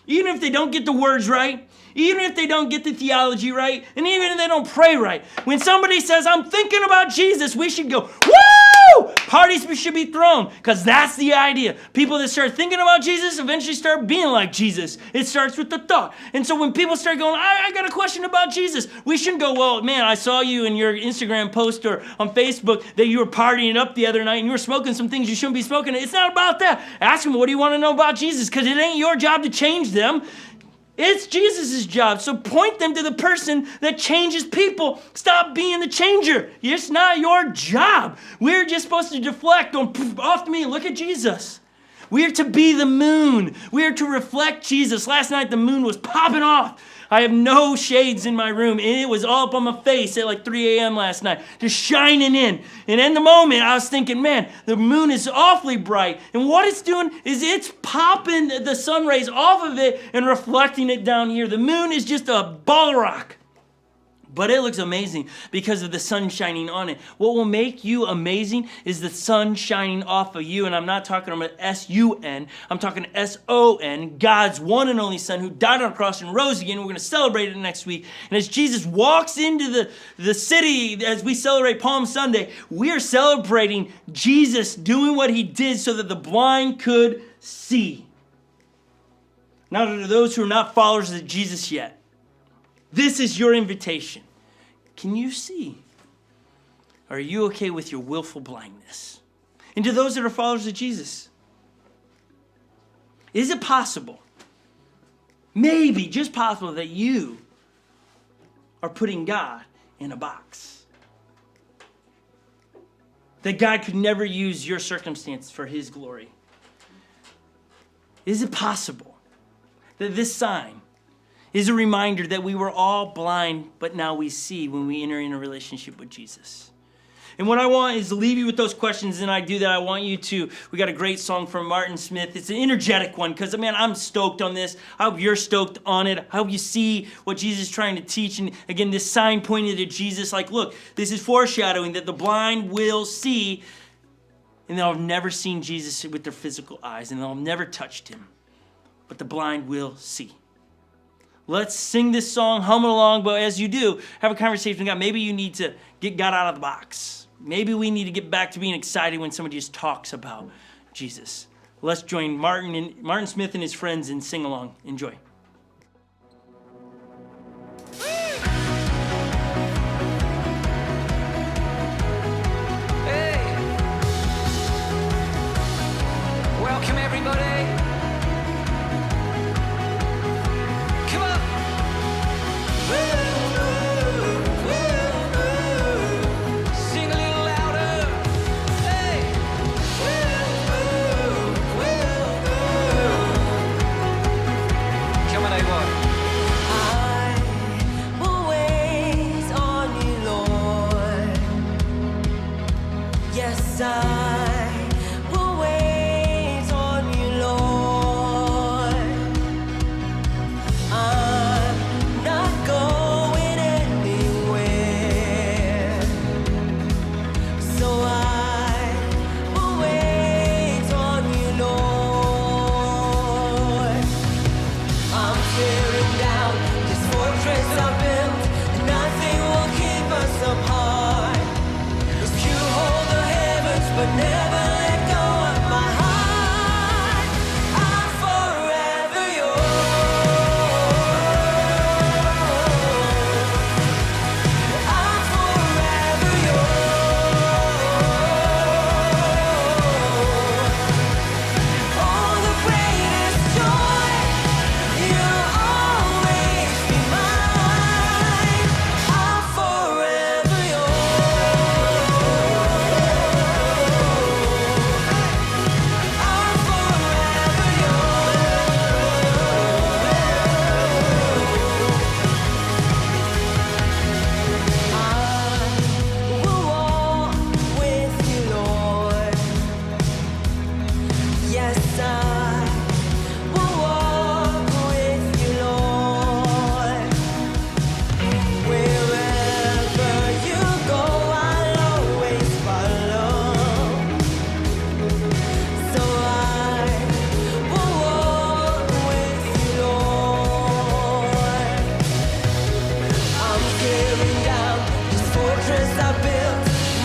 Speaker 1: Even if they don't get the words right, even if they don't get the theology right, and even if they don't pray right. When somebody says, I'm thinking about Jesus, we should go, woo! woo! Parties should be thrown, because that's the idea. People that start thinking about Jesus eventually start being like Jesus. It starts with the thought. And so when people start going, I got a question about Jesus, we shouldn't go, well, man, I saw you in your Instagram post or on Facebook that you were partying up the other night and you were smoking some things you shouldn't be smoking. It's not about that. Ask them, what do you want to know about Jesus? Because it ain't your job to change them. It's Jesus' job. So point them to the person that changes people. Stop being the changer. It's not your job. We're just supposed to deflect on off to me. Look at Jesus. We are to be the moon. We are to reflect Jesus. Last night the moon was popping off. I have no shades in my room, and it was all up on my face at like 3 a.m. last night, just shining in. And in the moment, I was thinking, man, the moon is awfully bright. And what it's doing is it's popping the sun rays off of it and reflecting it down here. The moon is just a ball of rock. But it looks amazing because of the sun shining on it. What will make you amazing is the sun shining off of you. And I'm not talking about S-U-N. I'm talking S-O-N, God's one and only Son who died on a cross and rose again. We're going to celebrate it next week. And as Jesus walks into the city, as we celebrate Palm Sunday, we are celebrating Jesus doing what he did so that the blind could see. Now, to those who are not followers of Jesus yet, this is your invitation. Can you see? Are you okay with your willful blindness? And to those that are followers of Jesus, is it possible, maybe just possible, that you are putting God in a box? That God could never use your circumstance for his glory? Is it possible that this sign is a reminder that we were all blind, but now we see when we enter in a relationship with Jesus? And what I want is to leave you with those questions, and I do that. I want you to, we got a great song from Martin Smith. It's an energetic one, because, man, I'm stoked on this. I hope you're stoked on it. I hope you see what Jesus is trying to teach. And again, this sign pointed to Jesus, like, look, this is foreshadowing that the blind will see, and they'll have never seen Jesus with their physical eyes, and they'll have never touched him. But the blind will see. Let's sing this song, hum it along, but as you do, have a conversation with God. Maybe you need to get God out of the box. Maybe we need to get back to being excited when somebody just talks about Jesus. Let's join Martin Smith and his friends and sing along. Enjoy.
Speaker 11: Hey. Welcome everybody.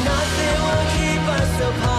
Speaker 12: Nothing will keep us apart.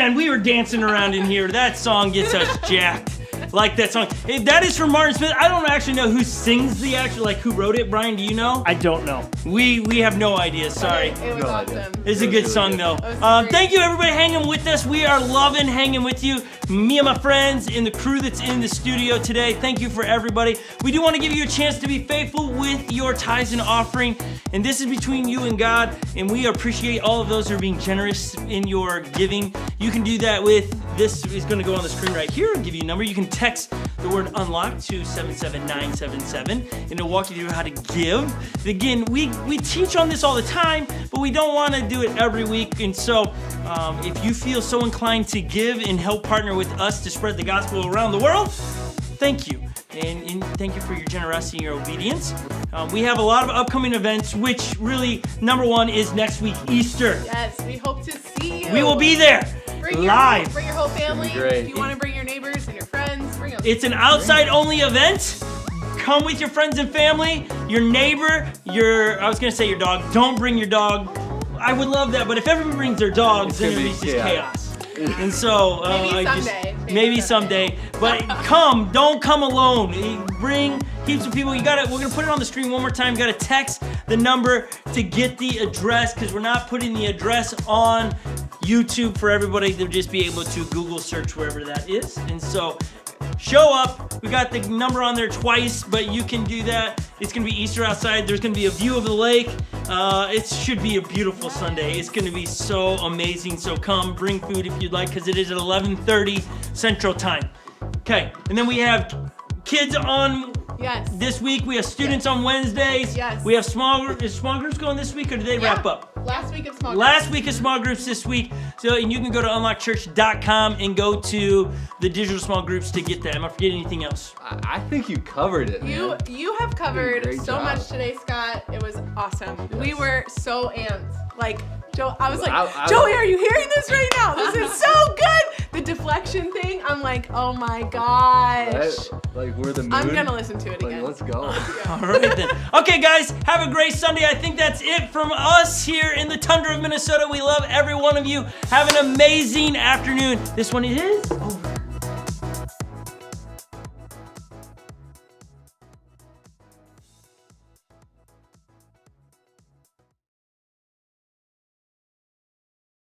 Speaker 1: man, we were dancing around in here. That song gets us jacked. Like that song. Hey, that is from Martin Smith. I don't actually know who sings the actual, like who wrote it. Brian, do you know?
Speaker 4: I don't know.
Speaker 1: We have no idea. Sorry.
Speaker 3: It was awesome.
Speaker 1: It's a good song though. Thank you everybody hanging with us. We are loving hanging with you. Me and my friends and the crew that's in the studio today. Thank you for everybody. We do want to give you a chance to be faithful with your tithes and offering. And this is between you and God. And we appreciate all of those who are being generous in your giving. You can do that with, this is going to go on the screen right here. I'll give you a number. You can text the word unlock to 77977 and it'll walk you through how to give. Again, we teach on this all the time, but we don't want to do it every week. And so if you feel so inclined to give and help partner with us to spread the gospel around the world, thank you. And thank you for your generosity and your obedience. We have a lot of upcoming events, which really, number one is next week, Easter.
Speaker 3: Yes, we hope to see you.
Speaker 1: We will be there. Live.
Speaker 3: Bring your whole family.
Speaker 2: Great.
Speaker 3: If you want to bring your neighbors and your friends, bring them.
Speaker 1: It's an outside-only event. Come with your friends and family, your neighbor, I was going to say your dog. Don't bring your dog. I would love that, but if everyone brings their dogs, then it's just chaos. And so, maybe someday. But come, don't come alone. Bring heaps of people. We're gonna put it on the screen one more time. You gotta text the number to get the address, because we're not putting the address on YouTube for everybody to just be able to Google search wherever that is. And so, show up. We got the number on there twice, but you can do that. It's gonna be Easter outside. There's gonna be a view of the lake. It should be a beautiful Sunday. It's gonna be so amazing. So come, bring food if you'd like, because it is at 11:30 Central Time. Okay, and then we have kids on this week. We have students on Wednesdays.
Speaker 3: Yes.
Speaker 1: We have small groups going this week, or do they wrap up?
Speaker 3: Last week of small groups.
Speaker 1: Last week of small groups this week. So and you can go to unlockchurch.com and go to the digital small groups to get that. Am I forgetting anything else?
Speaker 2: I think you covered it, man.
Speaker 3: You have covered
Speaker 2: Great
Speaker 3: so
Speaker 2: job.
Speaker 3: much today, Scott. It was awesome.
Speaker 2: Yes.
Speaker 3: We were so amped. Like, I was like,
Speaker 2: I-
Speaker 3: Joey, are you hearing this right now? This is so good. The deflection thing, I'm like, oh my gosh.
Speaker 2: Like we're the moon.
Speaker 3: I'm gonna listen to it again.
Speaker 2: Let's go.
Speaker 1: All right then. Okay, guys, have a great Sunday. I think that's it from us here in the tundra of Minnesota. We love every one of you. Have an amazing afternoon. This one is? Oh,